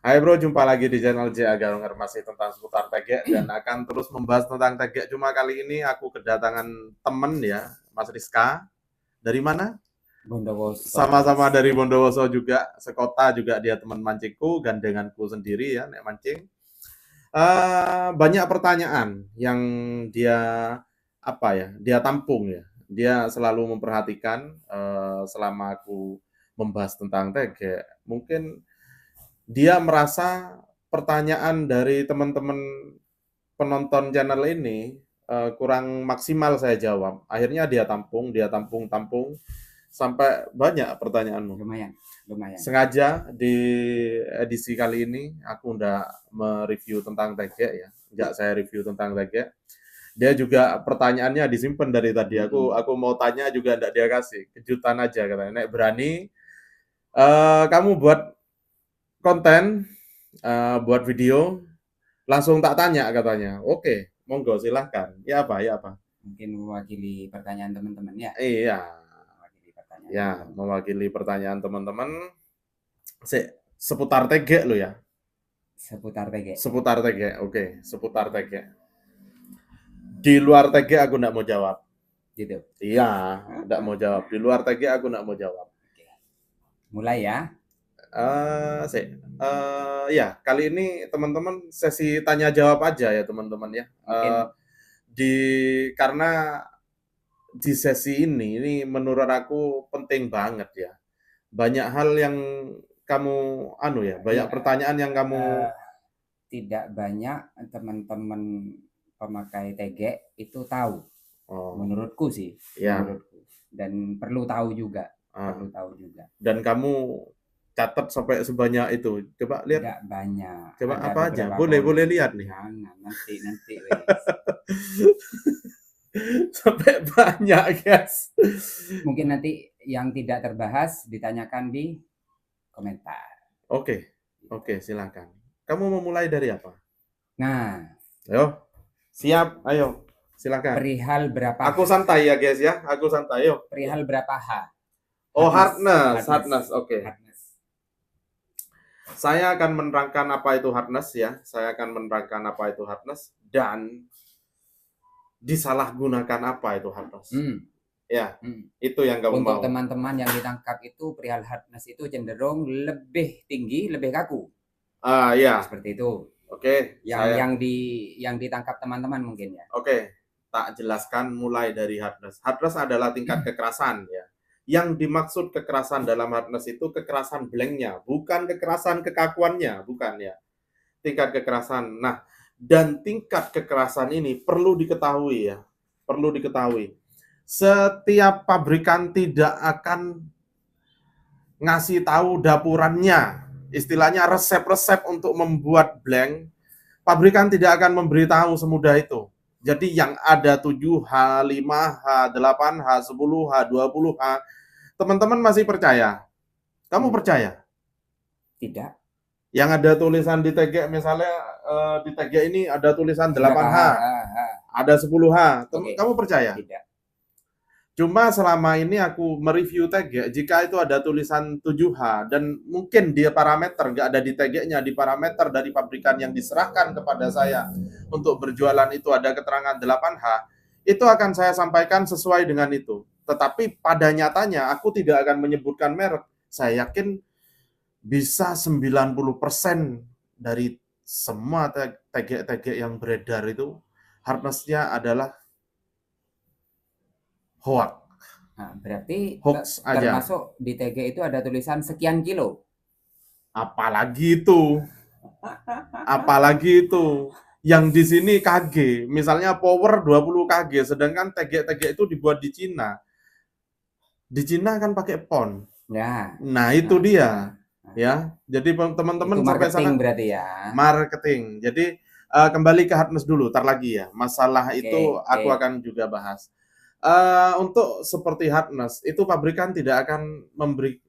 Hai bro, jumpa lagi di channel J Agar masih tentang seputar tegek dan akan terus membahas tentang tegek. Cuma kali ini aku kedatangan temen ya, Mas Rizka. Dari mana? Bondowoso, Sama-sama Mas. dari Bondowoso juga, sekota juga dia teman mancingku, gandenganku sendiri ya, nek mancing. Banyak pertanyaan yang dia apa ya, dia tampung ya. Dia selalu memperhatikan selama aku membahas tentang tegek. Mungkin dia merasa pertanyaan dari teman-teman penonton channel ini kurang maksimal saya jawab. Akhirnya dia tampung sampai banyak pertanyaanmu. Lumayan, lumayan. Sengaja di edisi kali ini aku ndak mereview tentang tegek ya, nggak saya review tentang tegek. Dia juga pertanyaannya disimpan dari tadi. Aku mau tanya juga ndak dia kasih, kejutan aja katanya. Nek berani kamu buat konten, buat video, langsung tak tanya katanya. Oke, monggo silahkan. Ya apa, ya apa? Mungkin mewakili pertanyaan teman-teman ya. Iya, Mewakili pertanyaan ya teman-teman. mewakili pertanyaan teman-teman. Seputar tegek lo ya. Seputar tegek. Seputar tegek, oke. Seputar tegek. Di luar tegek aku nggak mau jawab. Gitu. Iya, nggak mau jawab. Di luar tegek aku nggak mau jawab. Oke. Mulai ya. Ya kali ini teman-teman sesi tanya jawab aja ya teman-teman ya. Mungkin Karena di sesi ini menurut aku penting banget ya. Banyak hal yang kamu banyak ya, pertanyaan yang kamu tidak banyak teman-teman pemakai tegek itu tahu. Menurutku sih, ya. menurutku. Dan perlu tahu juga, Dan kamu catat sampai sebanyak itu. Coba lihat. Tidak banyak. Coba Ada apa aja? beberapa Boleh poin. lihat nih. Jangan, nanti. Sampai banyak, guys. Mungkin nanti yang tidak terbahas ditanyakan di komentar. Oke, silakan. Kamu mau mulai dari apa? Nah, Ayo, siap, ayo, silakan. perihal berapa? Aku santai ya, guys ya. Aku santai, yuk. Perihal berapa H? Oh, hardness. Oke. Hardness. Saya akan menerangkan apa itu hardness ya. Saya akan menerangkan apa itu hardness dan disalahgunakan apa itu hardness. Ya, itu yang kamu Untuk mau. teman-teman yang ditangkap itu perihal hardness itu cenderung lebih tinggi, lebih kaku. Ya. Seperti itu. Oke. Yang ditangkap teman-teman mungkin ya. Oke, tak jelaskan mulai dari hardness. Hardness adalah tingkat kekerasan ya. Yang dimaksud kekerasan dalam hardness itu kekerasan blanknya, bukan kekerasan kekakuannya, bukan ya. Tingkat kekerasan. Nah, dan tingkat kekerasan ini perlu diketahui ya. Perlu diketahui. Setiap pabrikan tidak akan ngasih tahu dapurannya. Istilahnya resep-resep untuk membuat blank. Pabrikan tidak akan memberitahu semudah itu. Jadi yang ada 7H, 5H, 8H, 10H, 20H, teman-teman masih percaya? Kamu percaya? Tidak. Yang ada tulisan di tegek, misalnya di tegek ini ada tulisan 8H, ada 10H. Kamu percaya? Tidak. Cuma selama ini aku mereview tegek, jika itu ada tulisan 7H dan mungkin dia parameter nggak ada di tegeknya, di parameter dari pabrikan yang diserahkan kepada saya untuk berjualan itu ada keterangan 8H, itu akan saya sampaikan sesuai dengan itu. Tetapi pada nyatanya aku tidak akan menyebutkan merek. Saya yakin bisa 90% dari semua tegek-tegek yang beredar itu hardness-nya adalah hoax. Nah, berarti hoax aja. Termasuk di TG itu ada tulisan sekian kilo. Apalagi itu. Yang di sini kg, misalnya power 20 kg, sedangkan tegek-tegek itu dibuat di Cina. Di Cina kan pakai pon. Ya. Nah, itu dia. Ya. Jadi teman-teman sampai sana berarti ya. Marketing. Jadi kembali ke hardness dulu, tar lagi ya. Masalah itu aku akan juga bahas. Untuk seperti hardness, itu pabrikan tidak akan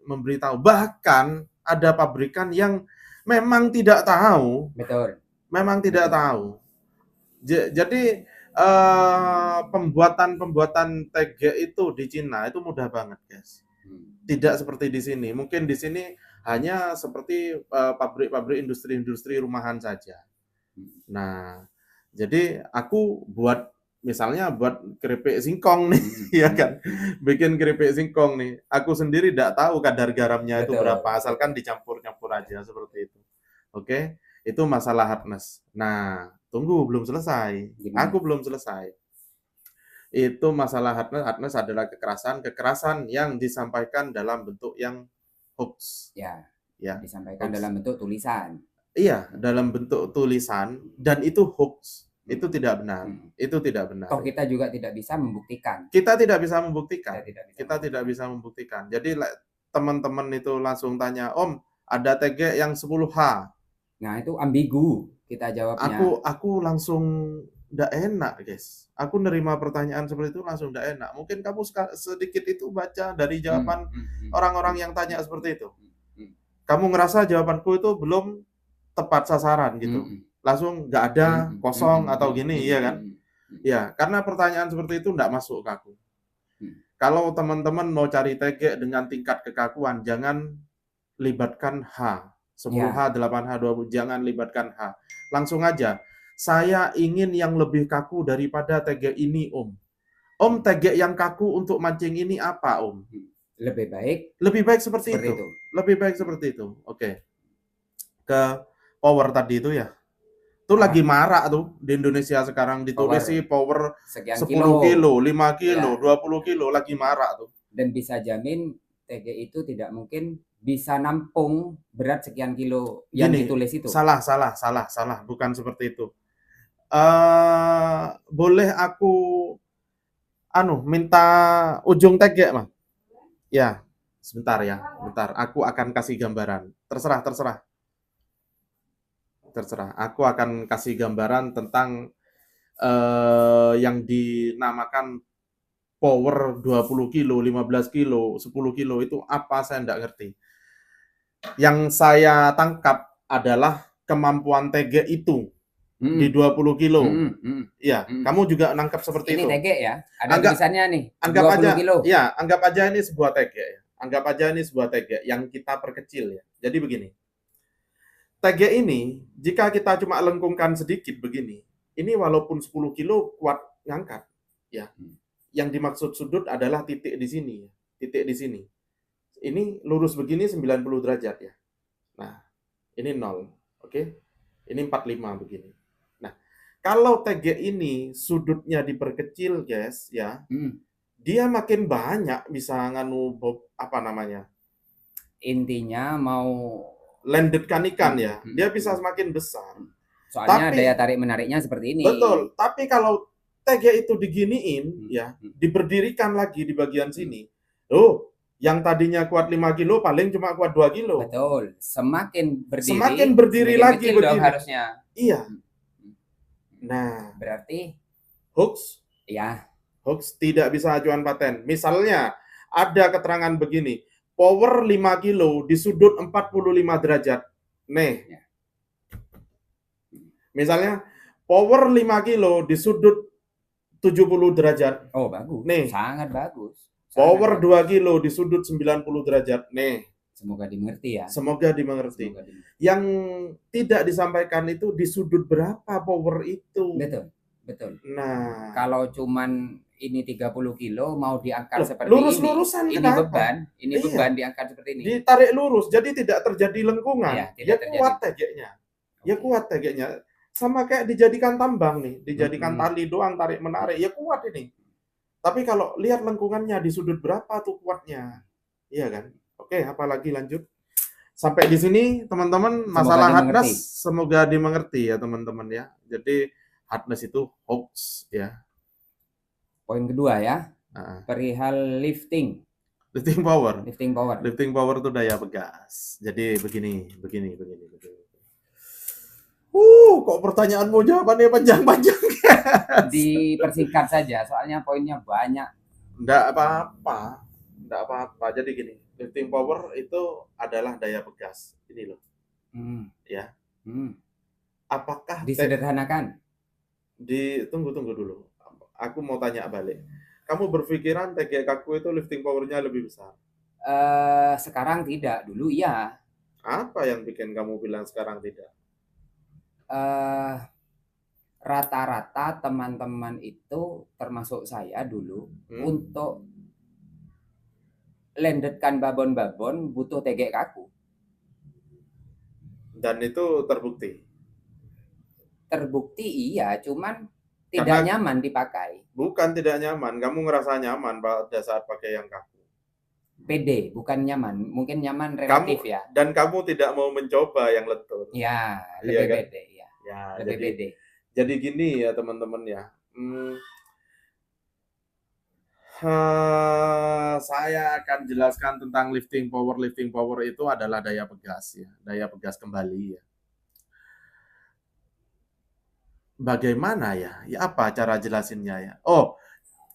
memberitahu. Bahkan ada pabrikan yang memang tidak tahu. Betul. Memang tidak tahu. Jadi pembuatan tegek itu di Cina itu mudah banget, guys. Tidak seperti di sini. Mungkin di sini Hanya seperti pabrik-pabrik industri-industri rumahan saja. Nah, jadi aku buat misalnya buat keripik singkong nih, ya kan, bikin keripik singkong nih. Aku sendiri tidak tahu kadar garamnya itu Betul, berapa, asalkan dicampur-campur aja seperti itu. Oke, itu masalah hardness. Nah, tunggu belum selesai. gimana? Aku belum selesai. Itu masalah hardness. Hardness adalah kekerasan yang disampaikan dalam bentuk yang hoax, Ya, ya, disampaikan hoax. dalam bentuk tulisan. Iya, dalam bentuk tulisan dan itu hoax. Itu tidak benar. Itu tidak benar. Toh kita juga tidak bisa membuktikan. Kita tidak bisa membuktikan. Kita tidak bisa membuktikan. Jadi teman-teman itu langsung tanya, "Om, ada TG yang 10H." Nah, itu ambigu kita jawabnya. Aku langsung nggak enak, guys. Aku nerima pertanyaan seperti itu langsung nggak enak. Mungkin kamu sedikit itu baca dari jawaban orang-orang yang tanya seperti itu. Kamu ngerasa jawabanku itu belum tepat sasaran gitu. Langsung nggak ada, kosong atau gini, iya kan? Ya, karena pertanyaan seperti itu nggak masuk ke aku. Kalau teman-teman mau cari TG dengan tingkat kekakuan, jangan libatkan H. 10H, 8H, 20, jangan libatkan H. Langsung aja, saya ingin yang lebih kaku daripada TG ini, Om. Om, TG yang kaku untuk mancing ini apa, Om? Lebih baik seperti itu. Lebih baik seperti itu. Oke. Ke power tadi itu ya. Itu lagi marak tuh di Indonesia sekarang, ditulis sih power 10 kilo, 5 kilo, 20 kilo, lagi marak tuh. Dan bisa jamin TG itu tidak mungkin bisa nampung berat sekian kilo yang ditulis itu. Salah. Bukan seperti itu. Boleh aku minta ujung TG, Mas? Ya, sebentar ya. Bentar, aku akan kasih gambaran. Terserah. Aku akan kasih gambaran tentang yang dinamakan power 20 kilo, 15 kilo, 10 kilo itu apa saya enggak ngerti. Yang saya tangkap adalah kemampuan TG itu di 20 kilo. Iya, kamu juga nangkap seperti itu. Ini TG ya, ada tulisannya nih, anggap 20 aja, kilo. Ya, anggap aja ini sebuah TG. Anggap aja ini sebuah TG yang kita perkecil ya. Jadi begini. TG ini, jika kita cuma lengkungkan sedikit begini, ini walaupun 10 kilo kuat ngangkat. Ya. Yang dimaksud sudut adalah titik di sini. Titik di sini. Ini lurus begini 90 derajat ya. Nah, ini 0. Oke. Ini 45 begini. Nah, kalau TG ini sudutnya diperkecil, guys, ya. Dia makin banyak bisa nganu apa namanya? Intinya mau landedkan ikan ya, dia bisa semakin besar. Soalnya daya tarik menariknya seperti ini. Betul, tapi kalau TG itu diginiin ya, diberdirikan lagi di bagian sini. Yang tadinya kuat 5 kilo paling cuma kuat 2 kilo. Betul, semakin berdiri lagi begini. Harusnya. Iya. Nah, berarti hoax? Ya. Hoax tidak bisa ajuan paten. Misalnya ada keterangan begini, power 5 kilo di sudut 45 derajat. Nih. Misalnya, power 5 kilo di sudut 70 derajat. Oh, bagus. Nih. Sangat bagus. Power 2 kilo di sudut 90 derajat. Nih. Semoga dimengerti ya. Semoga dimengerti. Yang tidak disampaikan itu di sudut berapa power itu. Betul. Nah. Kalau cuman ini 30 kilo mau diangkat seperti lurus-lurusan ini beban, beban diangkat seperti ini. Ditarik lurus, jadi tidak terjadi lengkungan. Ya, kuat TG-nya. Ya kuat TG-nya. Sama kayak dijadikan tambang nih, dijadikan tali doang tarik menarik, ya kuat ini. Tapi kalau lihat lengkungannya di sudut berapa tuh kuatnya. Iya kan? Oke, apalagi lanjut. Sampai di sini teman-teman masalah hardness semoga dimengerti ya teman-teman ya. Jadi hardness itu hoax ya. Poin kedua ya, perihal lifting power. Lifting power itu daya pegas. Jadi begini. Kok pertanyaanmu jawabannya panjang-panjang. Dipersingkat saja, soalnya poinnya banyak. Enggak apa-apa. Jadi gini, lifting power itu adalah daya pegas. Ini loh. Ya. Apakah disederhanakan? Tunggu dulu. Aku mau tanya balik. Kamu berpikiran TG kaku itu lifting powernya lebih besar? Sekarang tidak, dulu iya. Apa yang bikin kamu bilang sekarang tidak? Eh, Rata-rata teman-teman itu termasuk saya dulu Hmm? untuk landedkan babon-babon butuh tegek kaku. Dan itu terbukti. Terbukti iya, cuman tidak Karena nyaman dipakai. bukan tidak nyaman, kamu ngerasa nyaman pada saat pakai yang kaku. Pede, bukan nyaman. Mungkin nyaman Kamu relatif ya. dan kamu tidak mau mencoba yang lentur. Ya, Iya lebih kan? pede ya. Ya, Lebih pede. jadi gini ya teman-teman ya. Saya akan jelaskan tentang lifting power. Lifting power itu adalah daya pegas ya, daya pegas kembali ya. Bagaimana ya? Ya apa cara jelasinnya ya? Oh,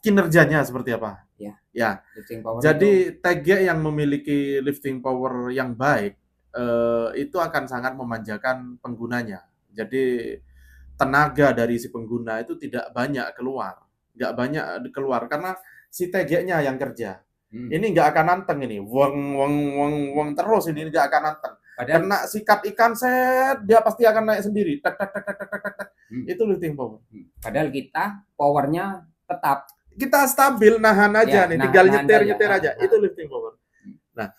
kinerjanya seperti apa? Ya, Ya, lifting power itu jadi TG yang memiliki lifting power yang baik itu akan sangat memanjakan penggunanya. Jadi tenaga dari si pengguna itu tidak banyak keluar, nggak banyak keluar karena si TG-nya yang kerja. Ini nggak akan nanteng ini, wong wong wong wong terus ini nggak akan nanteng. padahal Kena sikat ikan set, dia pasti akan naik sendiri. Tak tak tak tak tak tak tak. Itu lifting power. padahal kita powernya tetap Kita stabil, nahan aja ya, nih, tinggal nahan nyetir saja. nyetir aja. Itu lifting power. Nah,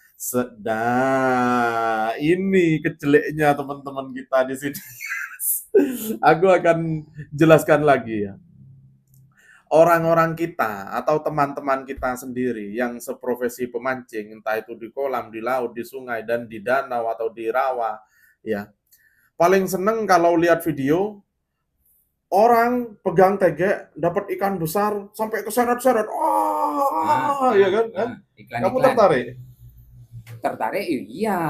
ini kejeleknya teman-teman kita di sini. Aku akan jelaskan lagi ya. Orang-orang kita atau teman-teman kita sendiri yang seprofesi pemancing, entah itu di kolam, di laut, di sungai, dan di danau atau di rawa, ya. Paling seneng kalau lihat video orang pegang tegek, dapat ikan besar sampai keseret-seret. Ya kan? Kamu Iklan-iklan. tertarik? Tertarik iya.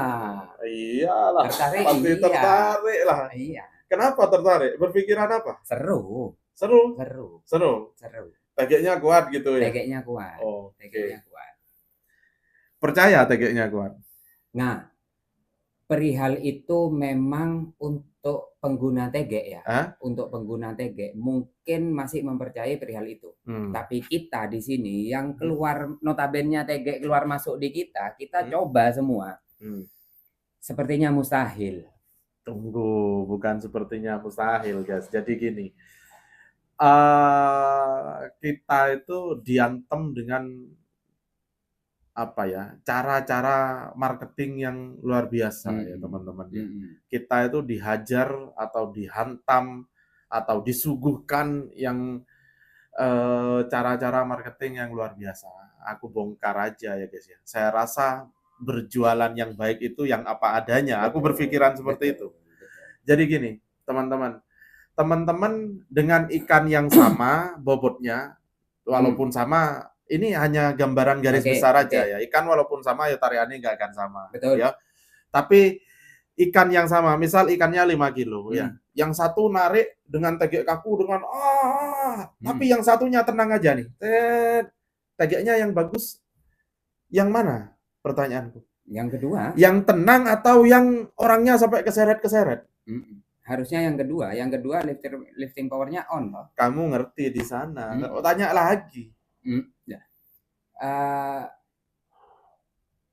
Iyalah, Tertarik pasti iya. tertarik lah. Iya. Kenapa tertarik? Berpikiran apa? Seru. Seru? Seru. Seru? Seru. Tegeknya kuat gitu ya? Tegeknya kuat. Oh, Tegeknya kuat. percaya tegeknya kuat? Nah, perihal itu memang untuk pengguna tegek ya. Untuk pengguna tegek mungkin masih mempercayai perihal itu. Tapi kita di sini yang keluar notabene tegek keluar masuk di kita coba semua. Sepertinya mustahil. Tunggu, bukan sepertinya mustahil, guys. Jadi gini, kita itu diantem dengan apa ya, cara-cara marketing yang luar biasa ya teman-teman ya. Kita itu dihajar atau dihantam atau disuguhkan yang cara-cara marketing yang luar biasa. Aku bongkar aja ya guys ya. Saya rasa berjualan yang baik itu yang apa adanya. Aku berpikiran seperti itu. Jadi gini, teman-teman. Teman-teman dengan ikan yang sama bobotnya, walaupun sama, ini hanya gambaran garis besar aja ya. Ikan walaupun sama ya tariannya nggak akan sama. Betul. Ya. Tapi ikan yang sama, misal ikannya 5 kilo ya. Yang satu narik dengan tegek kaku dengan tapi yang satunya tenang aja nih. Tegeknya yang bagus yang mana? Pertanyaanku. Yang kedua. Yang tenang atau yang orangnya sampai keseret-keseret? Harusnya yang kedua. Yang kedua lifting powernya on loh. Kamu ngerti di sana. Tanya lagi.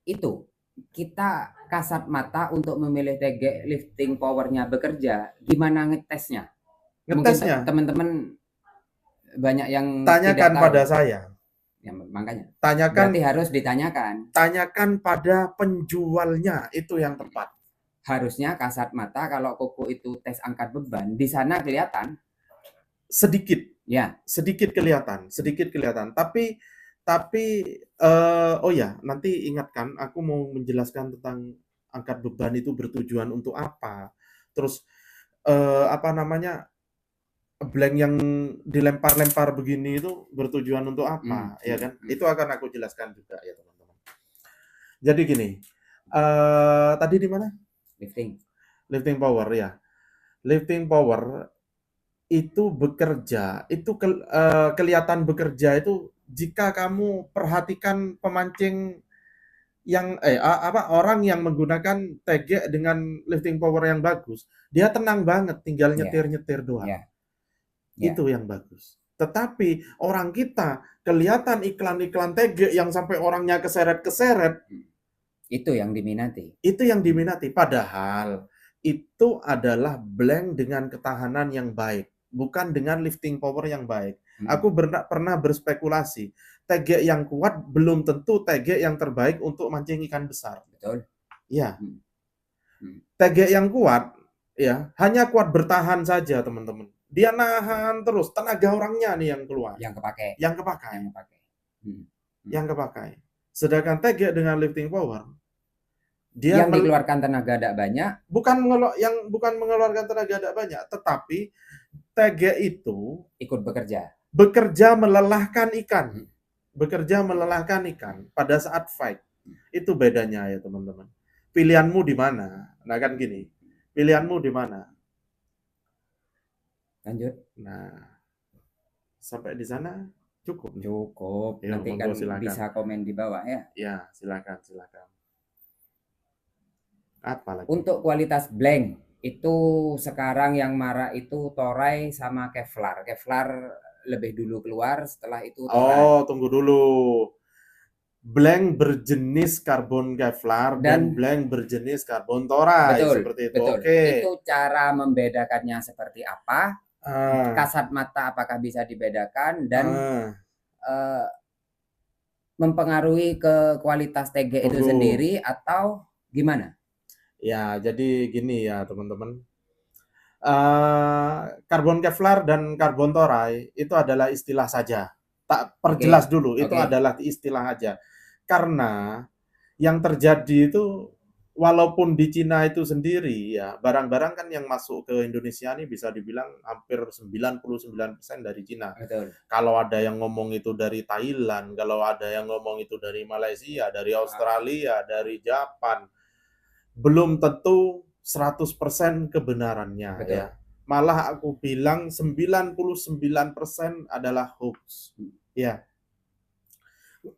Itu kita kasat mata untuk memilih tegek lifting powernya bekerja. Gimana ngetesnya? Ngetesnya? Teman-teman banyak yang tanyakan tidak pada tahu. saya. Ya, makanya. Tanyakan. Berarti harus ditanyakan. Tanyakan pada penjualnya, itu yang tepat. Harusnya kasat mata kalau Koko itu tes angkat beban, di sana kelihatan. Sedikit. Ya. Sedikit kelihatan. Tapi oh ya, nanti ingatkan aku mau menjelaskan tentang angkat beban itu bertujuan untuk apa. Terus apa namanya? Blank yang dilempar-lempar begini itu bertujuan untuk apa, ya kan? Itu akan aku jelaskan juga ya, teman-teman. Jadi gini, tadi di mana? Lifting power ya. Lifting power itu bekerja, itu kelihatan bekerja itu jika kamu perhatikan pemancing yang orang yang menggunakan TG dengan lifting power yang bagus, dia tenang banget, tinggal nyetir-nyetir doang. Itu yang bagus. Tetapi orang kita kelihatan iklan-iklan TG yang sampai orangnya keseret-keseret, Itu yang diminati. Itu yang diminati. Padahal itu adalah blank dengan ketahanan yang baik, bukan dengan lifting power yang baik. Aku pernah berspekulasi, tegek yang kuat belum tentu tegek yang terbaik untuk mancing ikan besar. Betul. Ya. Tegek yang kuat, ya hanya kuat bertahan saja, teman-teman. Dia nahan terus, tenaga orangnya nih yang keluar. Yang kepakai. Yang kepakai. Sedangkan tegek dengan lifting power, dia yang dikeluarkan tenaga tidak banyak. Bukan mengeluarkan tenaga tidak banyak, tetapi tegek itu ikut bekerja. Bekerja melelahkan ikan. Bekerja melelahkan ikan pada saat fight. Itu bedanya ya, teman-teman. Pilihanmu di mana? Nah, kan gini. Pilihanmu di mana? Lanjut. Nah, sampai di sana cukup. Cukup. Ya, nanti kan silakan. Bisa komen di bawah ya. Ya, silakan. Apa lagi? Untuk kualitas blank itu sekarang yang marah itu Toray sama Kevlar. Kevlar lebih dulu keluar, setelah itu Toray. Oh, tunggu dulu. Blank berjenis karbon Kevlar dan blank berjenis karbon Toray. Betul, seperti itu. Betul. Oke. Itu cara membedakannya seperti apa? Kasat mata apakah bisa dibedakan dan mempengaruhi ke kualitas TG itu sendiri atau gimana? Ya, jadi gini ya, teman-teman. Karbon Kevlar dan karbon Toray itu adalah istilah saja. Tak perjelas dulu, itu adalah istilah aja. Karena yang terjadi itu, walaupun di Cina itu sendiri ya, barang-barang kan yang masuk ke Indonesia ini bisa dibilang hampir 99% dari Cina. Betul. Kalau ada yang ngomong itu dari Thailand, kalau ada yang ngomong itu dari Malaysia, dari Australia, dari Jepang, belum tentu 100% kebenarannya. Betul. Ya. Malah aku bilang 99% adalah hoax. Ya.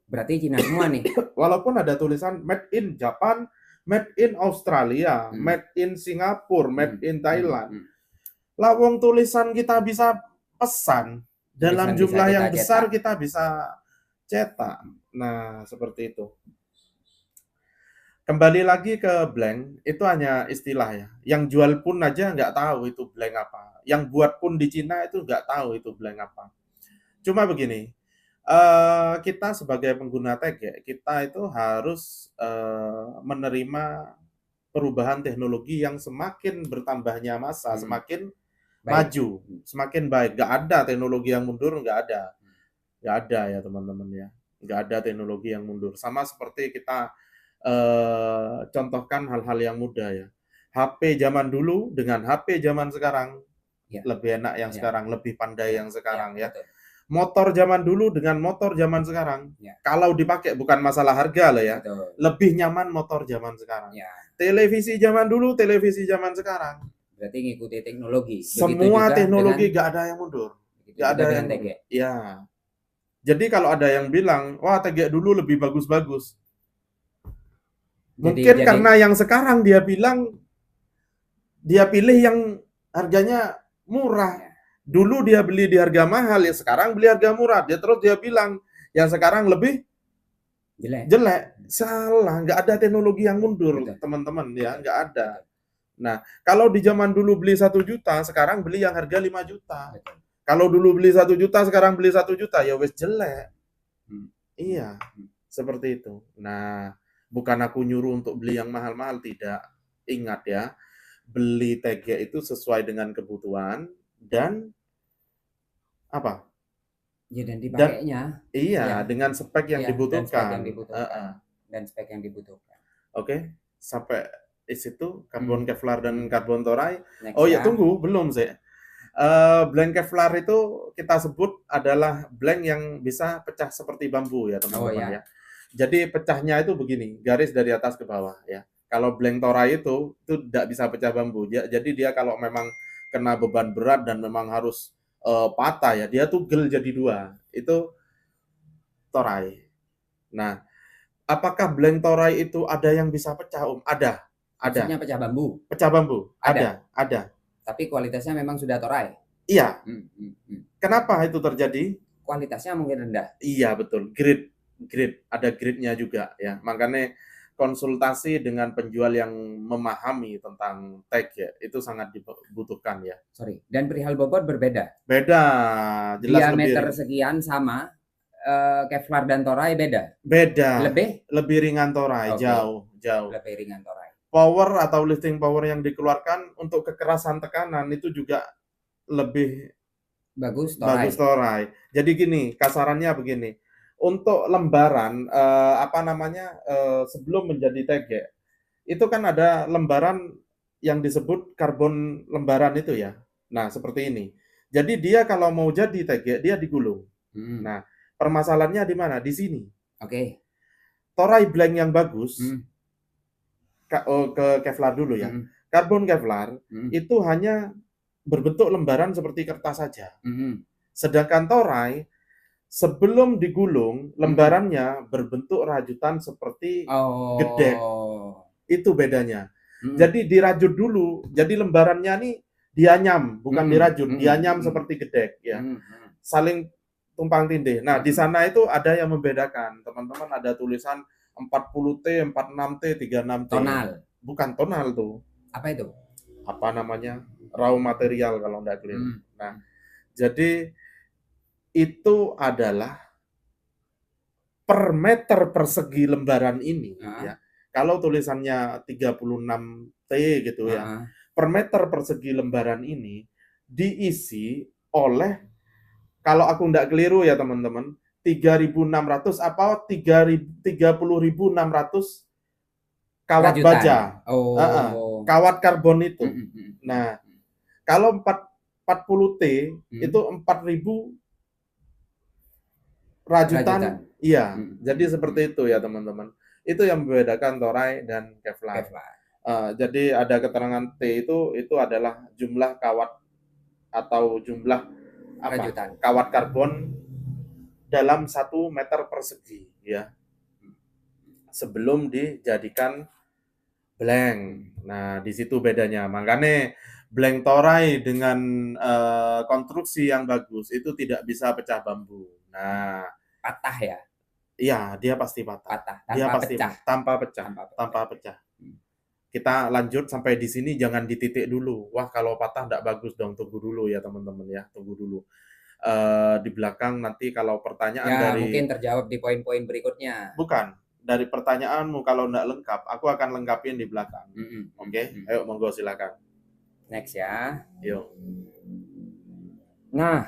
Berarti Cina semua nih. Walaupun ada tulisan made in Japan, made in Australia, made in Singapura, made in Thailand. Lawang tulisan kita bisa pesan dalam jumlah yang besar, kita bisa cetak. Nah, seperti itu. Kembali lagi ke blank, itu hanya istilah ya. Yang jual pun aja nggak tahu itu blank apa. Yang buat pun di Cina itu nggak tahu itu blank apa. Cuma begini, kita sebagai pengguna TG, kita itu harus menerima perubahan teknologi yang semakin bertambahnya masa, semakin maju, semakin baik. Nggak ada teknologi yang mundur, nggak ada. Nggak ada ya, teman-teman ya. Nggak ada teknologi yang mundur. Sama seperti kita contohkan hal-hal yang mudah ya. HP zaman dulu dengan HP zaman sekarang lebih enak yang sekarang, lebih pandai yang sekarang ya. Betul. Motor zaman dulu dengan motor zaman sekarang, kalau dipakai bukan masalah harga lah ya, betul, lebih nyaman motor zaman sekarang. Televisi zaman dulu, televisi zaman sekarang. Berarti ngikuti teknologi. Semua teknologi nggak ada yang mundur. Nggak ada yang mundur. Ya. Jadi kalau ada yang bilang, wah TG dulu lebih bagus-bagus. Mungkin karena yang sekarang dia bilang, dia pilih yang harganya murah. Dulu dia beli di harga mahal, ya sekarang beli harga murah. Dia bilang, yang sekarang lebih jelek. Salah, nggak ada teknologi yang mundur, teman-teman ya, nggak ada. Nah, kalau di zaman dulu beli 1 juta, sekarang beli yang harga 5 juta. Kalau dulu beli 1 juta, sekarang beli 1 juta, ya wes jelek. Iya, seperti itu. Nah, bukan aku nyuruh untuk beli yang mahal-mahal, tidak. Ingat ya, beli TG itu sesuai dengan kebutuhan dan apa? Ya, dan dipakainya. Iya, dengan spek yang dibutuhkan. Dan spek yang dibutuhkan. Oke, sampai di situ karbon Kevlar dan karbon Toray. Oh ya, tunggu, belum sih. Blank Kevlar itu kita sebut adalah blank yang bisa pecah seperti bambu ya, teman-teman ya. Jadi pecahnya itu begini, garis dari atas ke bawah ya. Kalau blank Toray itu tidak bisa pecah bambu. Jadi dia kalau memang kena beban berat dan memang harus patah ya, dia tuh gel jadi 2. Itu Toray. Nah, apakah blank Toray itu ada yang bisa pecah, Om? Ada. Maksudnya pecah bambu? Pecah bambu. Ada. Tapi kualitasnya memang sudah Toray? Iya. Kenapa itu terjadi? Kualitasnya mungkin rendah. Iya, betul. Grade. Ada grade-nya juga ya. Makanya konsultasi dengan penjual yang memahami tentang TG itu sangat dibutuhkan ya. Sorry. Dan perihal bobot berbeda. Beda, jelas diameter lebih sekian sama, Kevlar dan Toray beda. Beda. Lebih ringan Toray, jauh. Lebih ringan Toray. Power atau lifting power yang dikeluarkan untuk kekerasan tekanan itu juga lebih bagus Toray. Jadi gini, kasarannya begini. Untuk lembaran sebelum menjadi TG itu kan ada lembaran yang disebut karbon lembaran itu ya. Nah, seperti ini. Jadi dia kalau mau jadi TG dia digulung. Nah, permasalahannya di mana? Di sini. Oke. Toray blank yang bagus ke Kevlar dulu ya. Karbon Kevlar itu hanya berbentuk lembaran seperti kertas saja. Sedangkan Toray sebelum digulung lembarannya berbentuk rajutan seperti gedek. Itu bedanya. Jadi dirajut dulu. Jadi lembarannya nih dianyam, bukan dirajut, dianyam seperti gedek ya. Saling tumpang tindih. Nah, di sana itu ada yang membedakan. Teman-teman ada tulisan 40T, 46T, 36T. Tonal. Bukan tonal tuh. Apa itu? Apa namanya? Raw material kalau enggak keliru. Nah, jadi itu adalah per meter persegi lembaran ini ya. Kalau tulisannya 36T gitu ya. Per meter persegi lembaran ini diisi oleh, kalau aku enggak keliru ya teman-teman, 3.600 apa 30.600 kawat rajutan. Baja. Kawat karbon itu. Nah, kalau 40T itu 4.000 rajutan. Iya, jadi seperti itu ya teman-teman. Itu yang membedakan Toray dan Kevlar. Jadi ada keterangan T itu adalah jumlah kawat atau jumlah kawat karbon dalam 1 meter persegi ya. Sebelum dijadikan blank. Nah, di situ bedanya. Makanya blank Toray dengan konstruksi yang bagus itu tidak bisa pecah bambu. Nah, patah ya? Iya, dia pasti patah. Dia pasti tanpa pecah. Kita lanjut sampai di sini, jangan dititik dulu. Wah, kalau patah enggak bagus dong, tunggu dulu ya teman-teman ya, tunggu dulu. Di belakang nanti kalau pertanyaan ya, dari mungkin terjawab di poin-poin berikutnya. Bukan, dari pertanyaanmu kalau enggak lengkap, aku akan lengkapin di belakang. Oke? Ayo monggo silakan. Next ya. Yuk. Nah,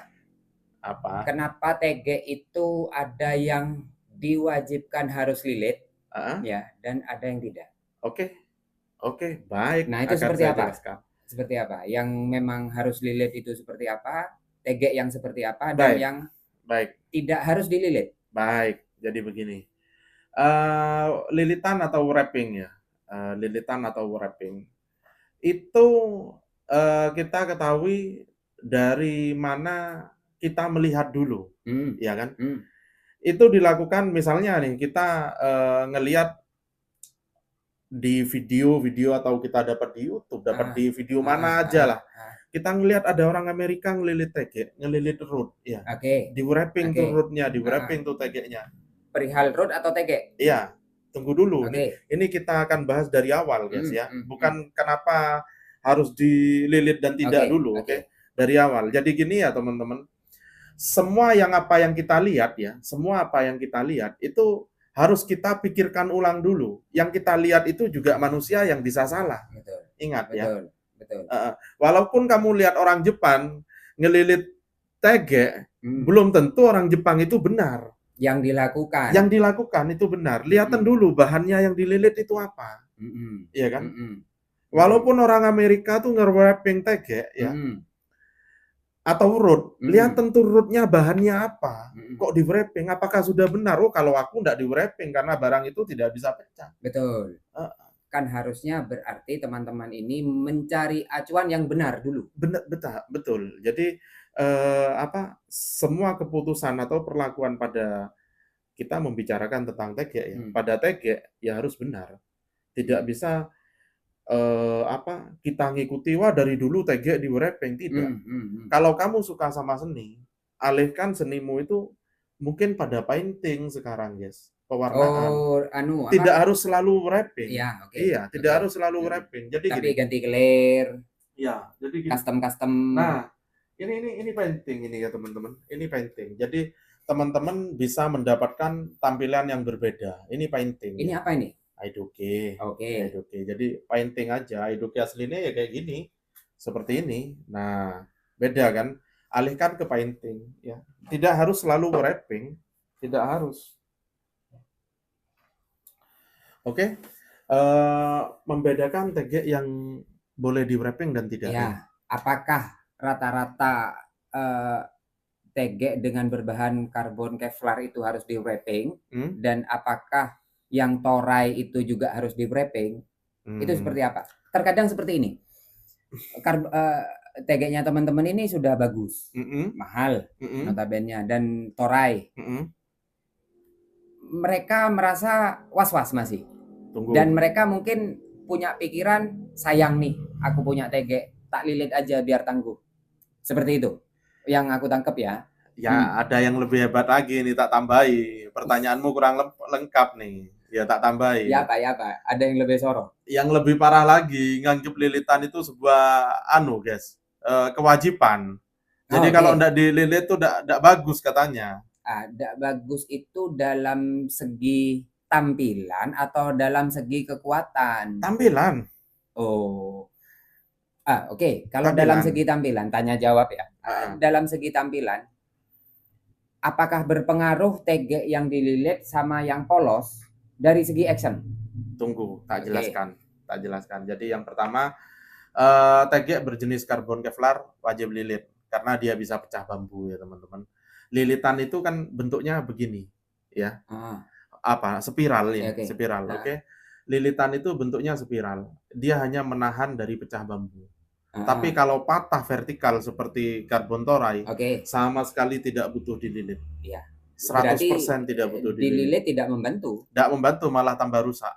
apa? Kenapa TG itu ada yang diwajibkan harus lilit, ya, dan ada yang tidak? Oke, baik. Nah, itu seperti apa? Seperti apa? Yang memang harus lilit itu seperti apa? TG yang seperti apa? Dan yang tidak harus dililit? Baik, jadi begini. Lilitan atau wrapping ya. Lilitan atau wrapping. Itu kita ketahui dari mana kita melihat dulu, ya kan? Itu dilakukan misalnya nih kita ngelihat di video atau kita dapat di YouTube, dapat di video mana aja lah. Kita ngelihat ada orang Amerika ngelilit TG, ngelilit root, ya. Di wrapping tuh rootnya, di wrapping tuh TG-nya. Perihal root atau TG? Iya, tunggu dulu. Ini kita akan bahas dari awal, guys ya. Bukan kenapa harus dililit dan tidak dulu, oke? Dari awal. Jadi gini ya teman-teman. Semua apa yang kita lihat ya, semua apa yang kita lihat itu harus kita pikirkan ulang dulu. Yang kita lihat itu juga manusia yang bisa salah. Betul. Ingat betul, ya. Betul. Walaupun kamu lihat orang Jepang ngelilit TG, belum tentu orang Jepang itu benar. Yang dilakukan. Yang dilakukan itu benar. Lihatan dulu bahannya yang dililit itu apa. Iya kan? Walaupun orang Amerika tuh nge-wrapping TG ya. Atau root, lihat tentu rootnya bahannya apa. Kok di wrapping? Apakah sudah benar? Oh, kalau aku enggak di wrapping karena barang itu tidak bisa pecah. Betul. Kan harusnya berarti teman-teman ini mencari acuan yang benar dulu. Betul. Jadi semua keputusan atau perlakuan pada kita membicarakan tentang TG ya. Pada TG ya harus benar. Tidak bisa kita ngikuti wah dari dulu TG di wrapping, tidak. Kalau kamu suka sama seni, alihkan senimu itu mungkin pada painting sekarang, guys. pewarnaan. Anu apa? Tidak harus selalu wrapping. Iya, oke. Iya, tidak harus selalu wrapping. Jadi Tapi gini. ganti clear. Iya, jadi gini. Custom. Nah, ini penting ini ya teman-teman. Ini penting. Jadi teman-teman bisa mendapatkan tampilan yang berbeda. Ini penting. Ini ya. apa ini? Idoke. Oke. Idoke. Jadi penting aja. Idoke aslinya ya kayak gini. Seperti ini. Nah, beda kan? Alihkan ke painting ya. Tidak harus selalu wrapping. Tidak harus. Oke. Membedakan tegek yang boleh di wrapping dan tidak. Ya, apakah rata-rata tegek dengan berbahan karbon Kevlar itu harus di wrapping? Dan apakah yang toray itu juga harus di wrapping? Itu seperti apa? Terkadang seperti ini. Tegeknya teman-teman ini sudah bagus, mahal, notabene, dan toray. Mereka merasa was-was masih. Tunggu. Dan mereka mungkin punya pikiran, sayang nih, aku punya tegek, tak lilit aja biar tangguh. Seperti itu yang aku tangkap ya. Ya, ada yang lebih hebat lagi nih, tak tambahi. Pertanyaanmu kurang lengkap nih. Ya tak tambahi. Ya Pak. Ada yang lebih sorot. Yang lebih parah lagi, nganggep lilitan itu sebuah kewajiban. Jadi kalau enggak dililit tuh enggak bagus katanya. Enggak bagus itu dalam segi tampilan atau dalam segi kekuatan? Tampilan. Oh. Oke. Kalau tampilan. Dalam segi tampilan, tanya jawab ya. Dalam segi tampilan, apakah berpengaruh tegek yang dililit sama yang polos dari segi action? Tunggu, tak jelaskan. Jadi yang pertama, tegek berjenis karbon Kevlar wajib lilit karena dia bisa pecah bambu ya teman-teman. Lilitan itu kan bentuknya begini, ya. Spiral ya, spiral. Oke. Lilitan itu bentuknya spiral. Dia hanya menahan dari pecah bambu. Tapi kalau patah vertikal seperti karbon toray, sama sekali tidak butuh dililit. Iya. 100% tidak butuh dililit. Dililit tidak membantu. Tidak membantu, malah tambah rusak.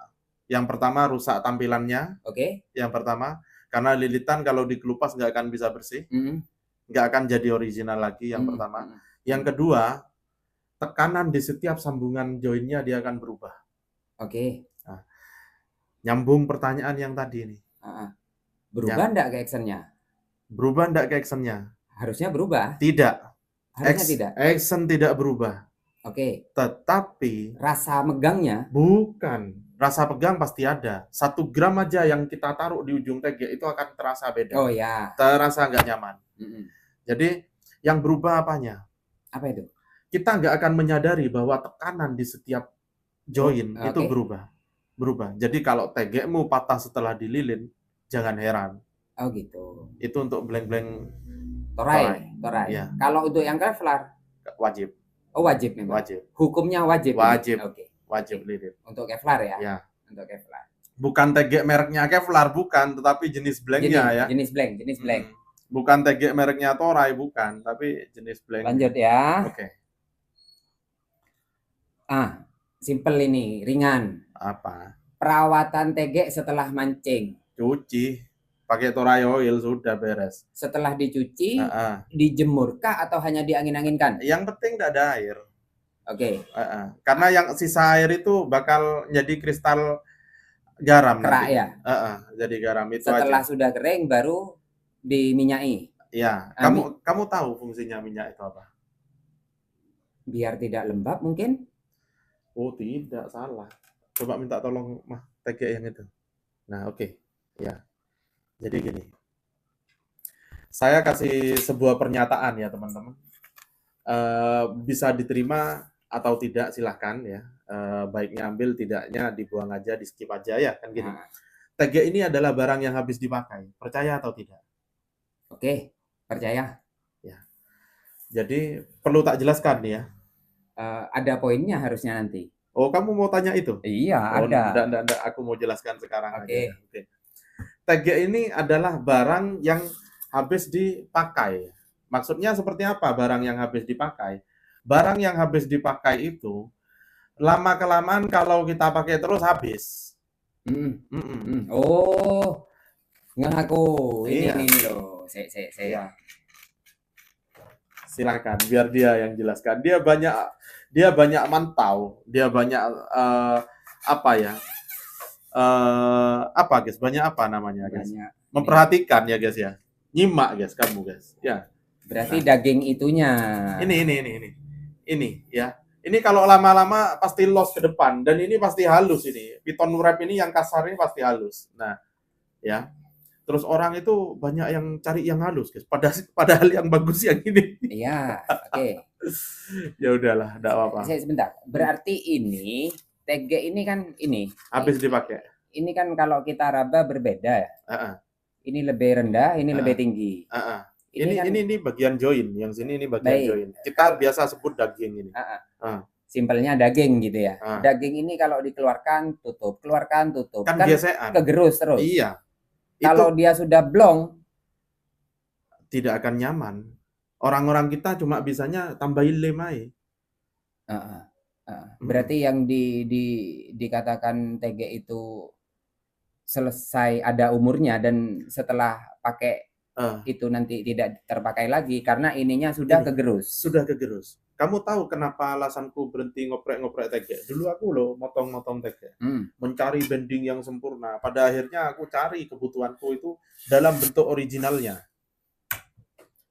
Yang pertama rusak tampilannya. Yang pertama, karena lilitan kalau dikelupas nggak akan bisa bersih, nggak akan jadi original lagi. Yang pertama. Yang kedua, tekanan di setiap sambungan joinnya dia akan berubah. Nah, nyambung pertanyaan yang tadi nih. Berubah enggak ke actionnya? Berubah enggak ke actionnya? Harusnya berubah. Tidak. Harusnya tidak. Action tidak berubah. Tetapi rasa megangnya? Bukan. Rasa pegang pasti ada. 1 gram aja yang kita taruh di ujung tegek itu akan terasa beda. Oh ya. Terasa nggak nyaman. Jadi yang berubah apanya? Apa itu? Kita nggak akan menyadari bahwa tekanan di setiap join itu berubah. Jadi kalau tegekmu patah setelah dililin, jangan heran. Oh gitu. Itu untuk blank-blank toray. Ya. Kalau untuk yang Kevlar wajib. Oh wajib memang. Wajib. Hukumnya wajib. Wajib. Wajib lilit. Untuk Kevlar ya. Ya. Untuk Kevlar. Bukan tegek mereknya Kevlar, bukan, tetapi jenis blanknya ya. Jenis blank. Bukan tegek mereknya toray, bukan, tapi jenis blank. Lanjut ya. Simple ini, ringan. Apa? Perawatan tegek setelah mancing. Cuci, pakai toray oil sudah beres. Setelah dicuci, dijemurkah atau hanya diangin-anginkan? Yang penting tidak ada air. Karena yang sisa air itu bakal jadi kristal garam. Kerak nanti. Ya. Jadi garam itu. Setelah aja. Sudah kering baru diminyai. Ya. Kamu tahu fungsinya minyak itu apa? Biar tidak lembab mungkin? Oh tidak, salah. Coba minta tolong tegek yang itu. Nah ya. Jadi gini. Saya kasih sebuah pernyataan ya teman-teman. Bisa diterima atau tidak silahkan ya. Baiknya ambil, tidaknya dibuang aja, di skip aja ya kan gini. Tegek ini adalah barang yang habis dipakai. Percaya atau tidak? Percaya. Ya. Jadi perlu tak jelaskan nih ya. Ada poinnya harusnya nanti. Oh, kamu mau tanya itu? Iya, ada. Enggak, aku mau jelaskan sekarang aja. Tegek ini adalah barang yang habis dipakai. Maksudnya seperti apa barang yang habis dipakai? Barang yang habis dipakai itu lama-kelamaan kalau kita pakai terus habis. Oh, ngaku. Ini loh. Saya. Silakan, biar dia yang jelaskan. dia banyak mantau, dia banyak apa ya? Apa guys? Banyak apa namanya guys? Banyak memperhatikan ya guys ya. Nyimak guys kamu guys. Ya. Berarti daging itunya. Ini ya. Ini kalau lama-lama pasti loss ke depan dan ini pasti halus ini. Python wrap ini yang kasar ini pasti halus. Nah, ya. Terus orang itu banyak yang cari yang halus, guys. Padahal yang bagus yang ini. Iya, oke. Ya udahlah, enggak apa-apa. Sebentar. Berarti ini TG ini kan ini habis dipakai. Ini kan kalau kita raba berbeda ya. Ini lebih rendah, ini lebih tinggi. Ini bagian join, yang sini ini bagian join. Kita biasa sebut daging ini. Simpelnya daging gitu ya. Daging ini kalau dikeluarkan tutup, keluarkan tutup. Kan biasaan. Kegerus terus. Iya. Kalau dia sudah blong, tidak akan nyaman. Orang-orang kita cuma bisanya tambahin lem aja. Berarti yang dikatakan TG itu selesai ada umurnya dan setelah pakai itu nanti tidak terpakai lagi karena ininya sudah kegerus. Sudah kegerus. Kamu tahu kenapa alasanku berhenti ngoprek-ngoprek TG? Dulu aku loh motong-motong TG. Mencari bending yang sempurna. Pada akhirnya aku cari kebutuhanku itu dalam bentuk originalnya.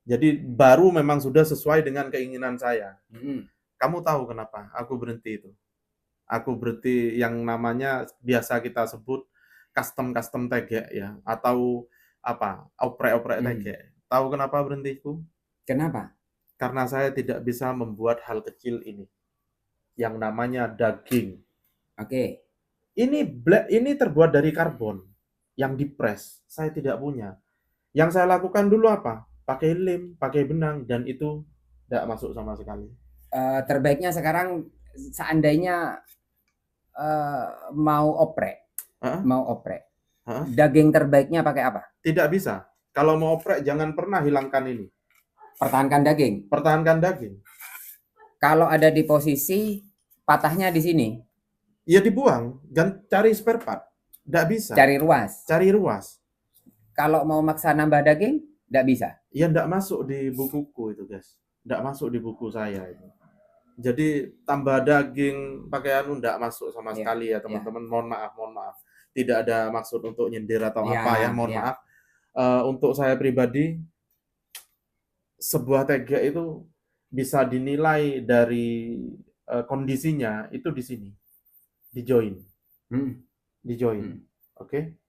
Jadi baru memang sudah sesuai dengan keinginan saya. Kamu tahu kenapa aku berhenti itu? Aku berhenti yang namanya biasa kita sebut custom TG ya, atau apa, oprek-oprek TG. Tahu kenapa berhentiku? Kenapa? Karena saya tidak bisa membuat hal kecil ini, yang namanya daging. Oke. Ini terbuat dari karbon yang dipres. Saya tidak punya. Yang saya lakukan dulu apa? Pakai lem, pakai benang, dan itu tidak masuk sama sekali. Terbaiknya sekarang seandainya mau oprek, daging terbaiknya pakai apa? Tidak bisa. Kalau mau oprek jangan pernah hilangkan ini. Pertahankan daging. Pertahankan daging. Kalau ada di posisi patahnya di sini, ya dibuang dan cari spare part. Tidak bisa. Cari ruas. Cari ruas. Kalau mau maksa nambah daging, tidak bisa. Ya tidak masuk di bukuku itu guys. Tidak masuk di buku saya itu. Jadi tambah daging pakai anu tidak masuk sama sekali ya teman-teman. Mohon maaf. Tidak ada maksud untuk nyindir atau apa ya. Mohon maaf. Untuk saya pribadi, sebuah TG itu bisa dinilai dari kondisinya itu di sini, di join. Oke.